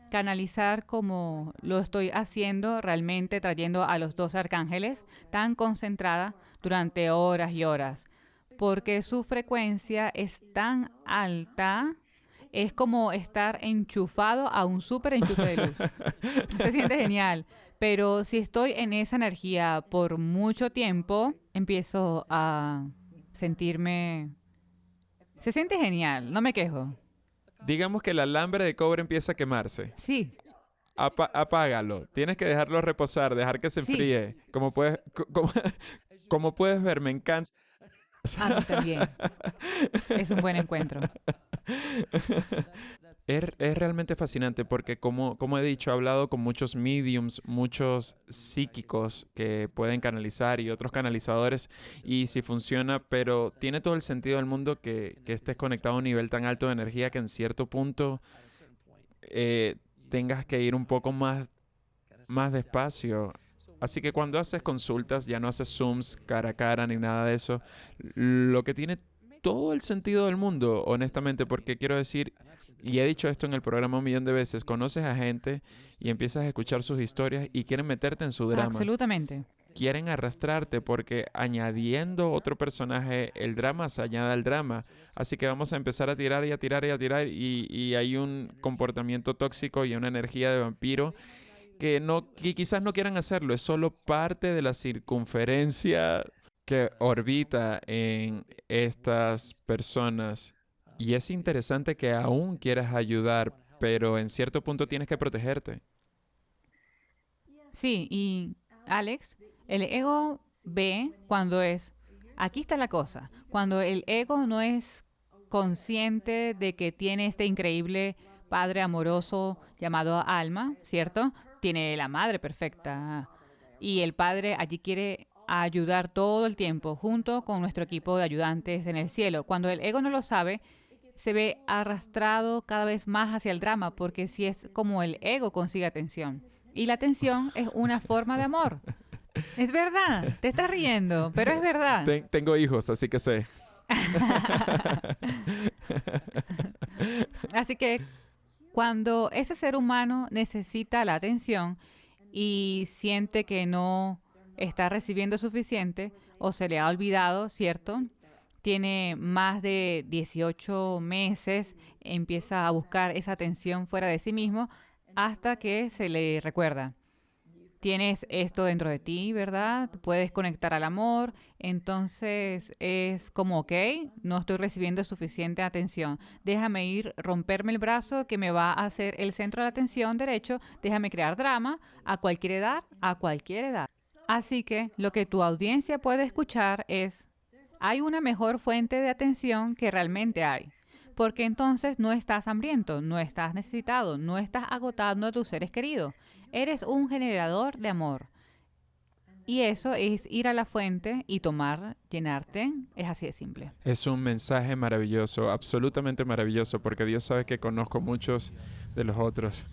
canalizar como lo estoy haciendo, realmente trayendo a los dos arcángeles tan concentrada durante horas y horas, porque su frecuencia es tan alta, es como estar enchufado a un súper enchufe de luz. Se siente genial, pero si estoy en esa energía por mucho tiempo, empiezo a sentirme... Se siente genial, no me quejo. Digamos que el alambre de cobre empieza a quemarse. Sí, Apágalo. Tienes que dejarlo reposar, dejar que se sí, enfríe. Como puedes ver, me encanta. a mí también. Es un buen encuentro. Es realmente fascinante porque, como he dicho, he hablado con muchos mediums, muchos psíquicos que pueden canalizar y otros canalizadores, y si funciona, pero tiene todo el sentido del mundo que estés conectado a un nivel tan alto de energía que en cierto punto eh, tengas que ir un poco más despacio. Así que cuando haces consultas, ya no haces Zooms cara a cara ni nada de eso, lo que tiene todo el sentido del mundo, honestamente, porque quiero decir, y he dicho esto en el programa un millón de veces, conoces a gente y empiezas a escuchar sus historias y quieren meterte en su drama, Absolutamente. quieren arrastrarte porque añadiendo otro personaje, el drama se añade al drama. Así que vamos a empezar a tirar y a tirar y a tirar y hay un comportamiento tóxico y una energía de vampiro que quizás no quieran hacerlo, es solo parte de la circunferencia que orbita en estas personas. Y es interesante que aún quieras ayudar, pero en cierto punto tienes que protegerte. Sí, y Alex, el ego ve cuando es, aquí está la cosa, cuando el ego no es consciente de que tiene este increíble padre amoroso llamado alma, ¿cierto? Tiene la madre perfecta y el padre allí quiere ayudar todo el tiempo junto con nuestro equipo de ayudantes en el cielo. Cuando el ego no lo sabe, se ve arrastrado cada vez más hacia el drama, porque si es como el ego consigue atención. Y la atención es una forma de amor. Es verdad, te estás riendo, pero es verdad. Tengo hijos, así que sé. Así que cuando ese ser humano necesita la atención y siente que no está recibiendo suficiente o se le ha olvidado, ¿cierto? Tiene más de 18 meses, empieza a buscar esa atención fuera de sí mismo hasta que se le recuerda. Tienes esto dentro de ti, ¿verdad? Puedes conectar al amor. Entonces es como, ok, no estoy recibiendo suficiente atención. Déjame ir, romperme el brazo que me va a hacer el centro de la atención derecho. Déjame crear drama a cualquier edad, a cualquier edad. Así que lo que tu audiencia puede escuchar es, hay una mejor fuente de atención que realmente hay. Porque entonces no estás hambriento, no estás necesitado, no estás agotando a tus seres queridos. Eres un generador de amor. Y eso es ir a la fuente y tomar, llenarte. Es así de simple. Es un mensaje maravilloso, absolutamente maravilloso, porque Dios sabe que conozco muchos de los otros.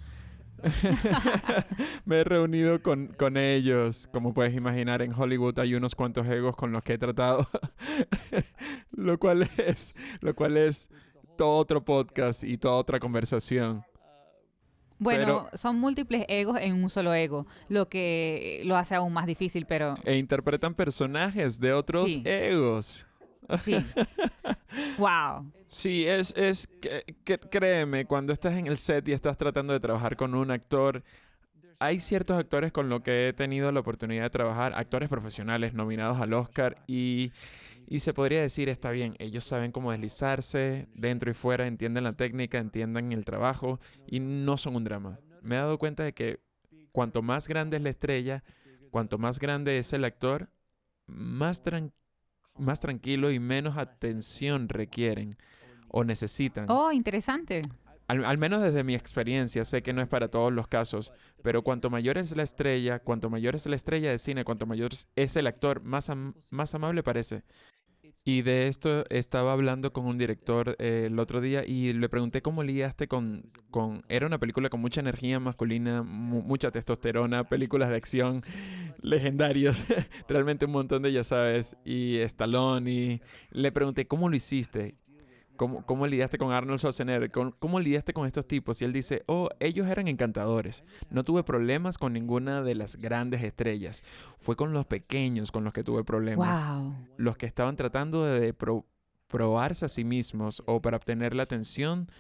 Me he reunido con ellos. Como puedes imaginar, en Hollywood hay unos cuantos egos con los que he tratado. lo cual es todo otro podcast y toda otra conversación. Bueno, Pero, son múltiples egos en un solo ego, lo que lo hace aún más difícil, pero interpretan personajes de otros sí, egos. sí. Wow. Sí, créeme, cuando estás en el set y estás tratando de trabajar con un actor, hay ciertos actores con los que he tenido la oportunidad de trabajar, actores profesionales nominados al Oscar, y se podría decir, está bien, ellos saben cómo deslizarse dentro y fuera, entienden la técnica, entienden el trabajo y no son un drama. Me he dado cuenta de que cuanto más grande es la estrella, cuanto más grande es el actor, más, más tranquilo y menos atención requieren o necesitan. Oh, interesante. Al menos desde mi experiencia, sé que no es para todos los casos, pero cuanto mayor es la estrella, cuanto mayor es la estrella de cine, cuanto mayor es el actor, más amable parece. Y de esto estaba hablando con un director el otro día y le pregunté cómo lidiaste con... Era una película con mucha energía masculina, mucha testosterona, películas de acción legendarios, realmente un montón de, ya sabes, y Stallone, y le pregunté, ¿cómo lo hiciste? ¿Cómo lidiaste con Arnold Schwarzenegger? ¿Cómo lidiaste con estos tipos? Y él dice, oh, ellos eran encantadores. No tuve problemas con ninguna de las grandes estrellas. Fue con los pequeños con los que tuve problemas. Wow. Los que estaban tratando de probarse a sí mismos o para obtener la atención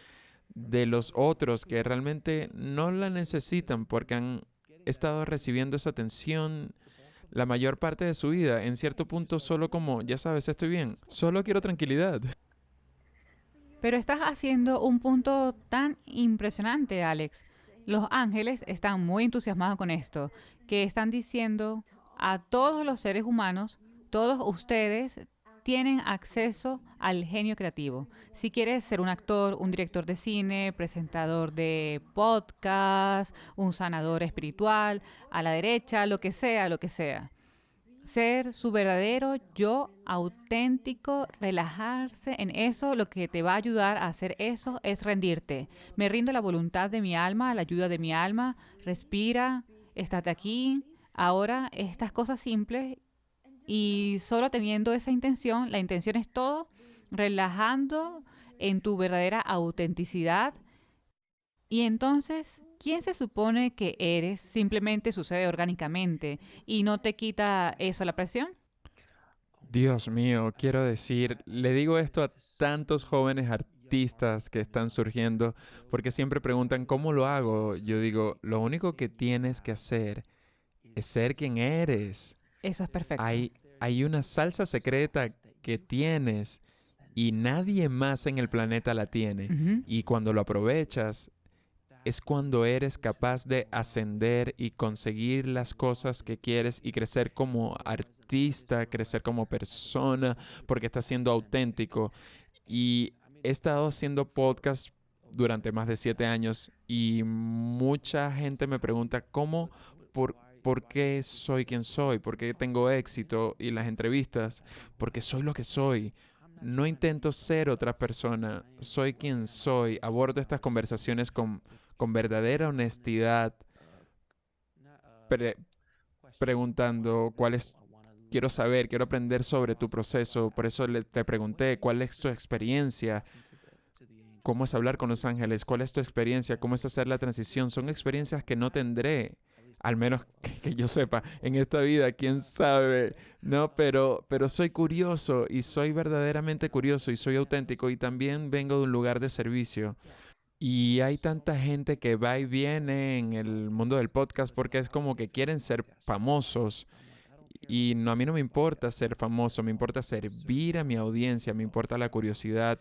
de los otros que realmente no la necesitan porque han estado recibiendo esa atención la mayor parte de su vida. En cierto punto solo como, ya sabes, estoy bien. Solo quiero tranquilidad. Pero estás haciendo un punto tan impresionante, Alex. Los ángeles están muy entusiasmados con esto, que están diciendo a todos los seres humanos, todos ustedes tienen acceso al genio creativo. Si quieres ser un actor, un director de cine, presentador de podcast, un sanador espiritual, a la derecha, lo que sea, lo que sea. Ser su verdadero yo auténtico, relajarse en eso, lo que te va a ayudar a hacer eso es rendirte. Me rindo a la voluntad de mi alma, a la ayuda de mi alma. Respira, estate aquí. Ahora, estas cosas simples y solo teniendo esa intención, la intención es todo, relajando en tu verdadera autenticidad. Y entonces, ¿quién se supone que eres? Simplemente sucede orgánicamente y no te quita eso la presión. Dios mío, quiero decir, le digo esto a tantos jóvenes artistas que están surgiendo, porque siempre preguntan, ¿cómo lo hago? Yo digo, lo único que tienes que hacer es ser quien eres. Eso es perfecto. Hay una salsa secreta que tienes y nadie más en el planeta la tiene. Ujú. Y cuando lo aprovechas, es cuando eres capaz de ascender y conseguir las cosas que quieres y crecer como artista, crecer como persona, porque estás siendo auténtico. Y he estado haciendo podcast durante más de 7 años y mucha gente me pregunta por qué soy quien soy, por qué tengo éxito y las entrevistas, porque soy lo que soy. No intento ser otra persona, soy quien soy. Abordo estas conversaciones con verdadera honestidad, pre- preguntando quiero saber, quiero aprender sobre tu proceso. Por eso te pregunté, ¿cuál es tu experiencia? ¿Cómo es hablar con los ángeles? ¿Cuál es tu experiencia? ¿Cómo es hacer la transición? Son experiencias que no tendré, al menos que yo sepa, en esta vida, quién sabe, ¿no? Pero soy curioso y soy verdaderamente curioso y soy auténtico y también vengo de un lugar de servicio. Y hay tanta gente que va y viene en el mundo del podcast porque es como que quieren ser famosos. Y no, a mí no me importa ser famoso, me importa servir a mi audiencia, me importa la curiosidad.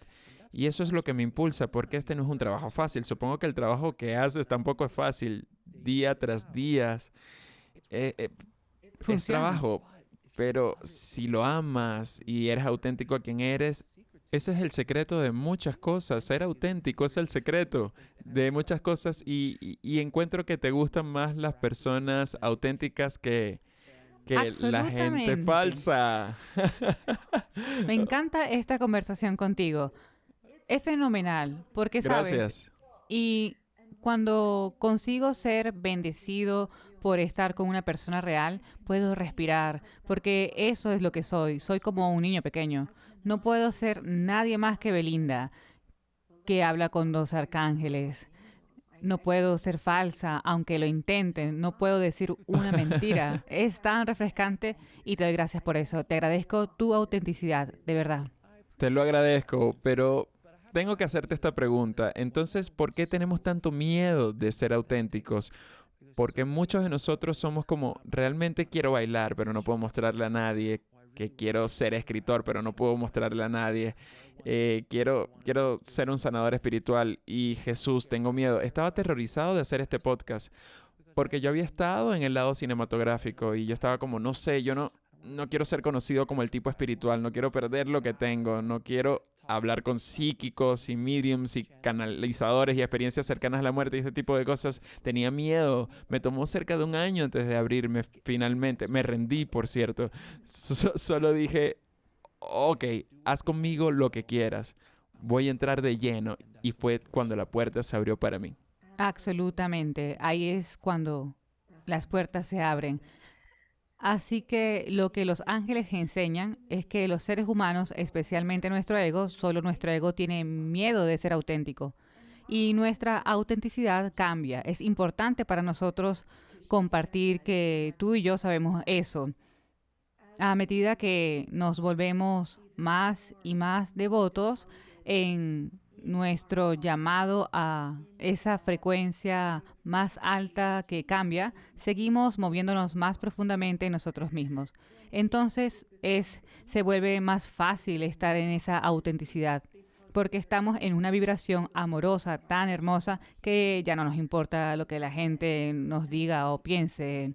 Y eso es lo que me impulsa, porque este no es un trabajo fácil. Supongo que el trabajo que haces tampoco es fácil, día tras día. Eh, eh, es Funciona. trabajo, pero si lo amas y eres auténtico a quien eres, ese es el secreto de muchas cosas. Ser auténtico es el secreto de muchas cosas y encuentro que te gustan más las personas auténticas que la gente Absolutamente. falsa. Me encanta esta conversación contigo. Es fenomenal, porque sabes, Gracias. y cuando consigo ser bendecido por estar con una persona real, puedo respirar, porque eso es lo que soy. Soy como un niño pequeño. No puedo ser nadie más que Belinda, que habla con dos arcángeles. No puedo ser falsa, aunque lo intenten. No puedo decir una mentira. Es tan refrescante y te doy gracias por eso. Te agradezco tu autenticidad, de verdad. Te lo agradezco, pero tengo que hacerte esta pregunta. Entonces, ¿por qué tenemos tanto miedo de ser auténticos? Porque muchos de nosotros somos como, realmente quiero bailar, pero no puedo mostrarle a nadie. Que quiero ser escritor, pero no puedo mostrarle a nadie. Quiero ser un sanador espiritual y Jesús, tengo miedo. Estaba aterrorizado de hacer este podcast porque yo había estado en el lado cinematográfico y yo estaba como, no sé, no quiero ser conocido como el tipo espiritual, no quiero perder lo que tengo, no quiero hablar con psíquicos y mediums y canalizadores y experiencias cercanas a la muerte y ese tipo de cosas. Tenía miedo. Me tomó cerca de un año antes de abrirme finalmente. Me rendí, por cierto. Solo dije, ok, haz conmigo lo que quieras. Voy a entrar de lleno. Y fue cuando la puerta se abrió para mí. Absolutamente. Ahí es cuando las puertas se abren. Así que lo que los ángeles enseñan es que los seres humanos, especialmente nuestro ego, solo nuestro ego tiene miedo de ser auténtico. Y nuestra autenticidad cambia. Es importante para nosotros compartir que tú y yo sabemos eso. A medida que nos volvemos más y más devotos en nuestro llamado a esa frecuencia más alta que cambia, seguimos moviéndonos más profundamente en nosotros mismos. Entonces se vuelve más fácil estar en esa autenticidad, porque estamos en una vibración amorosa tan hermosa que ya no nos importa lo que la gente nos diga o piense,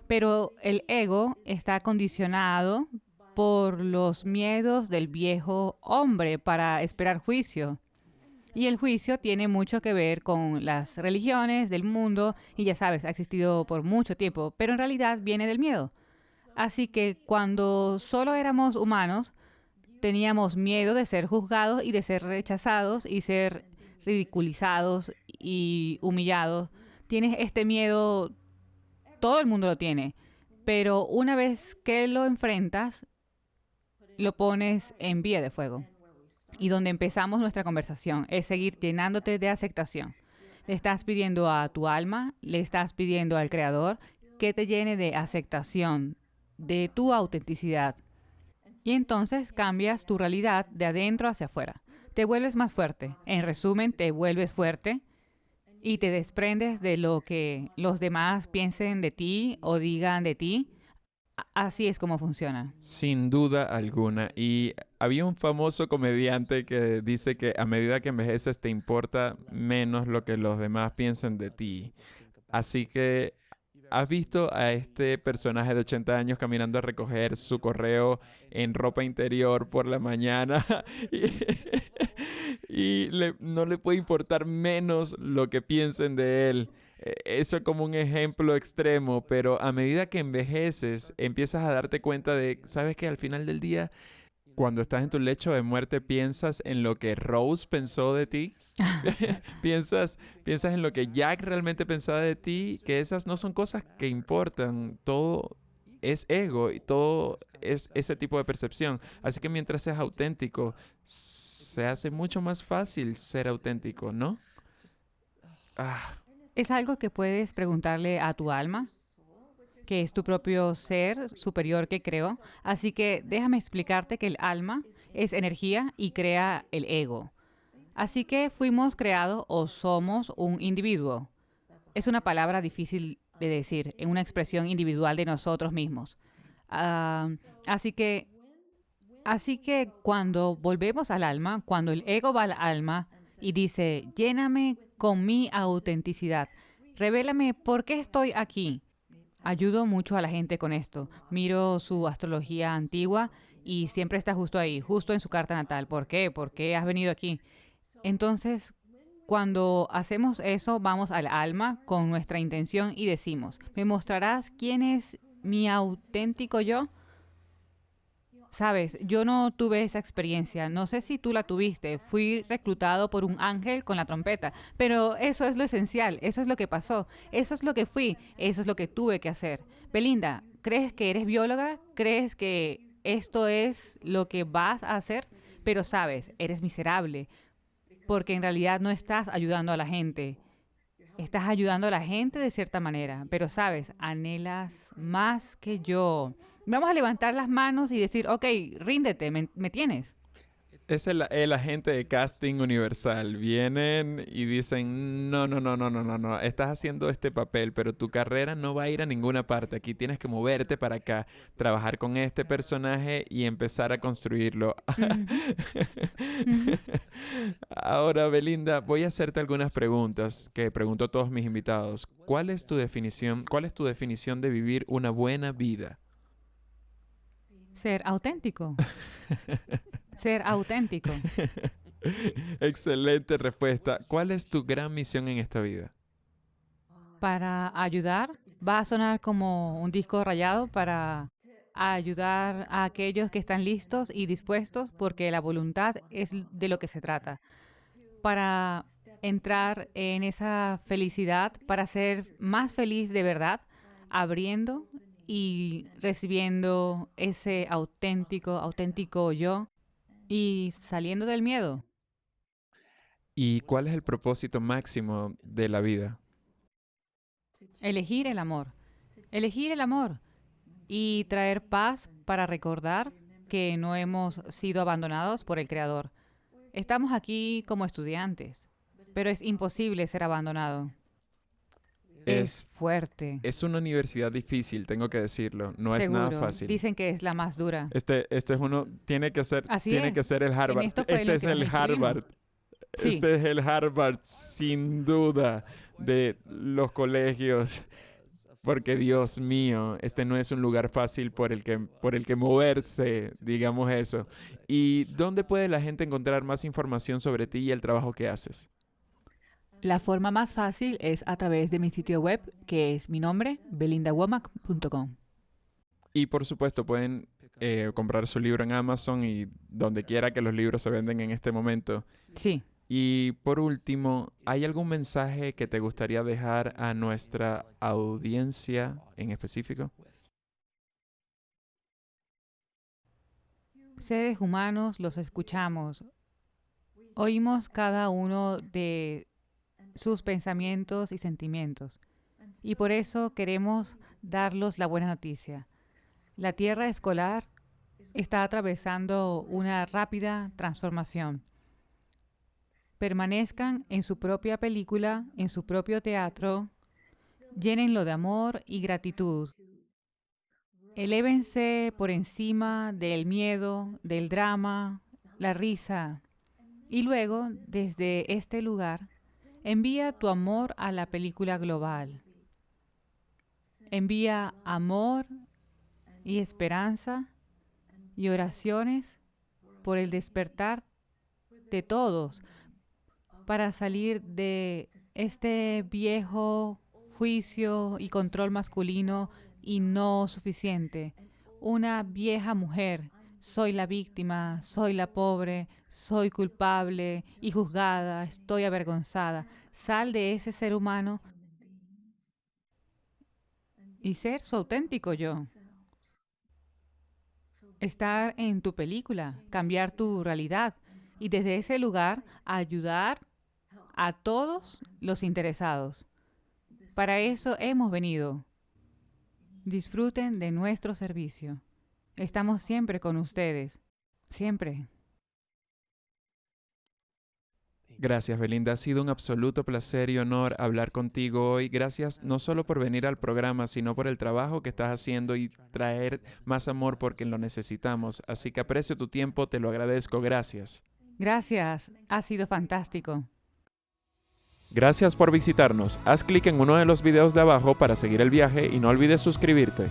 pero el ego está condicionado por los miedos del viejo hombre para esperar juicio. Y el juicio tiene mucho que ver con las religiones del mundo y ya sabes, ha existido por mucho tiempo, pero en realidad viene del miedo. Así que cuando solo éramos humanos, teníamos miedo de ser juzgados y de ser rechazados y ser ridiculizados y humillados. Tienes este miedo, todo el mundo lo tiene, pero una vez que lo enfrentas, lo pones en vía de fuego. Y donde empezamos nuestra conversación es seguir llenándote de aceptación. Le estás pidiendo a tu alma, le estás pidiendo al Creador que te llene de aceptación, de tu autenticidad. Y entonces cambias tu realidad de adentro hacia afuera. Te vuelves más fuerte. En resumen, te vuelves fuerte y te desprendes de lo que los demás piensen de ti o digan de ti. Así es como funciona. Sin duda alguna. Y había un famoso comediante que dice que a medida que envejeces te importa menos lo que los demás piensen de ti. Así que, ¿has visto a este personaje de 80 años caminando a recoger su correo en ropa interior por la mañana? No le puede importar menos lo que piensen de él. Eso como un ejemplo extremo, pero a medida que envejeces, empiezas a darte cuenta de, ¿sabes que al final del día, cuando estás en tu lecho de muerte, piensas en lo que Rose pensó de ti? Piensas en lo que Jack realmente pensaba de ti, que esas no son cosas que importan. Todo es ego y todo es ese tipo de percepción. Así que mientras seas auténtico, se hace mucho más fácil ser auténtico, ¿no? Ah, Es algo que puedes preguntarle a tu alma, que es tu propio ser superior que creó. Así que déjame explicarte que el alma es energía y crea el ego. Así que fuimos creados o somos un individuo. Es una palabra difícil de decir, en una expresión individual de nosotros mismos. Ah, así que, así que cuando volvemos al alma, cuando el ego va al alma y dice, lléname con mi autenticidad, revélame por qué estoy aquí. Ayudo mucho a la gente con esto. Miro su astrología antigua y siempre está justo ahí, justo en su carta natal. ¿Por qué? ¿Por qué has venido aquí? Entonces, cuando hacemos eso, vamos al alma con nuestra intención y decimos, ¿me mostrarás quién es mi auténtico yo? Sabes, yo no tuve esa experiencia, no sé si tú la tuviste, fui reclutado por un ángel con la trompeta, pero eso es lo esencial, eso es lo que pasó, eso es lo que fui, eso es lo que tuve que hacer. Belinda, ¿crees que eres bióloga? ¿Crees que esto es lo que vas a hacer? Pero sabes, eres miserable, porque en realidad no estás ayudando a la gente. Estás ayudando a la gente de cierta manera, pero sabes, anhelas más que yo. Vamos a levantar las manos y decir, ok, ríndete, me tienes. Es el agente de casting universal. Vienen y dicen, no, no, no, no, no, no, no, estás haciendo este papel, pero tu carrera no va a ir a ninguna parte. Aquí tienes que moverte para acá, trabajar con este personaje y empezar a construirlo. Ujú, ujú. Ahora, Belinda, voy a hacerte algunas preguntas que pregunto a todos mis invitados. ¿Cuál es tu definición? ¿Cuál es tu definición de vivir una buena vida? Ser auténtico, ser auténtico. Excelente respuesta. ¿Cuál es tu gran misión en esta vida? Para ayudar, va a sonar como un disco rayado para ayudar a aquellos que están listos y dispuestos, porque la voluntad es de lo que se trata. Para entrar en esa felicidad, para ser más feliz de verdad, abriendo y recibiendo ese auténtico yo y saliendo del miedo. ¿Y cuál es el propósito máximo de la vida? Elegir el amor. Elegir el amor y traer paz para recordar que no hemos sido abandonados por el Creador. Estamos aquí como estudiantes, pero es imposible ser abandonado. Es Es, fuerte. es una universidad difícil, tengo que decirlo. No es nada Seguro. fácil. Dicen que es la más dura. Este es uno, Así tiene que es. ser el En Harvard. esto fue en Este lo es que nos el inscribimos. Harvard. Sí, Este es el Harvard, sin duda, de los colegios. Porque Dios mío, este no es un lugar fácil por el que moverse, digamos eso. ¿Y dónde puede la gente encontrar más información sobre ti y el trabajo que haces? la forma más fácil es a través de mi sitio web, que es mi nombre, belindawomack.com. Y por supuesto pueden comprar su libro en Amazon y donde quiera que los libros se venden en este momento. Sí, Y por último, ¿hay algún mensaje que te gustaría dejar a nuestra audiencia en específico? seres humanos los escuchamos, oímos cada uno de sus pensamientos y sentimientos, y por eso queremos darlos la buena noticia. La Tierra escolar está atravesando una rápida transformación. Permanezcan en su propia película, en su propio teatro, llénenlo de amor y gratitud. Elévense por encima del miedo, del drama, la risa. Y luego, desde este lugar, envía tu amor a la película global. Envía amor y esperanza y oraciones por el despertar de todos para salir de este viejo juicio y control masculino y no suficiente. Una vieja mujer. Soy la víctima, soy la pobre, soy culpable y juzgada, estoy avergonzada. Sal de ese ser humano y ser su auténtico yo. Estar en tu película, cambiar tu realidad y desde ese lugar ayudar a todos los interesados. Para eso hemos venido. Disfruten de nuestro servicio. Estamos siempre con ustedes. Siempre. Gracias, Belinda. Ha sido un absoluto placer y honor hablar contigo hoy. Gracias no solo por venir al programa, sino por el trabajo que estás haciendo y traer más amor porque lo necesitamos. Así que aprecio tu tiempo, te lo agradezco. Gracias. Gracias. Ha sido fantástico. Gracias por visitarnos. Haz clic en uno de los videos de abajo para seguir el viaje y no olvides suscribirte.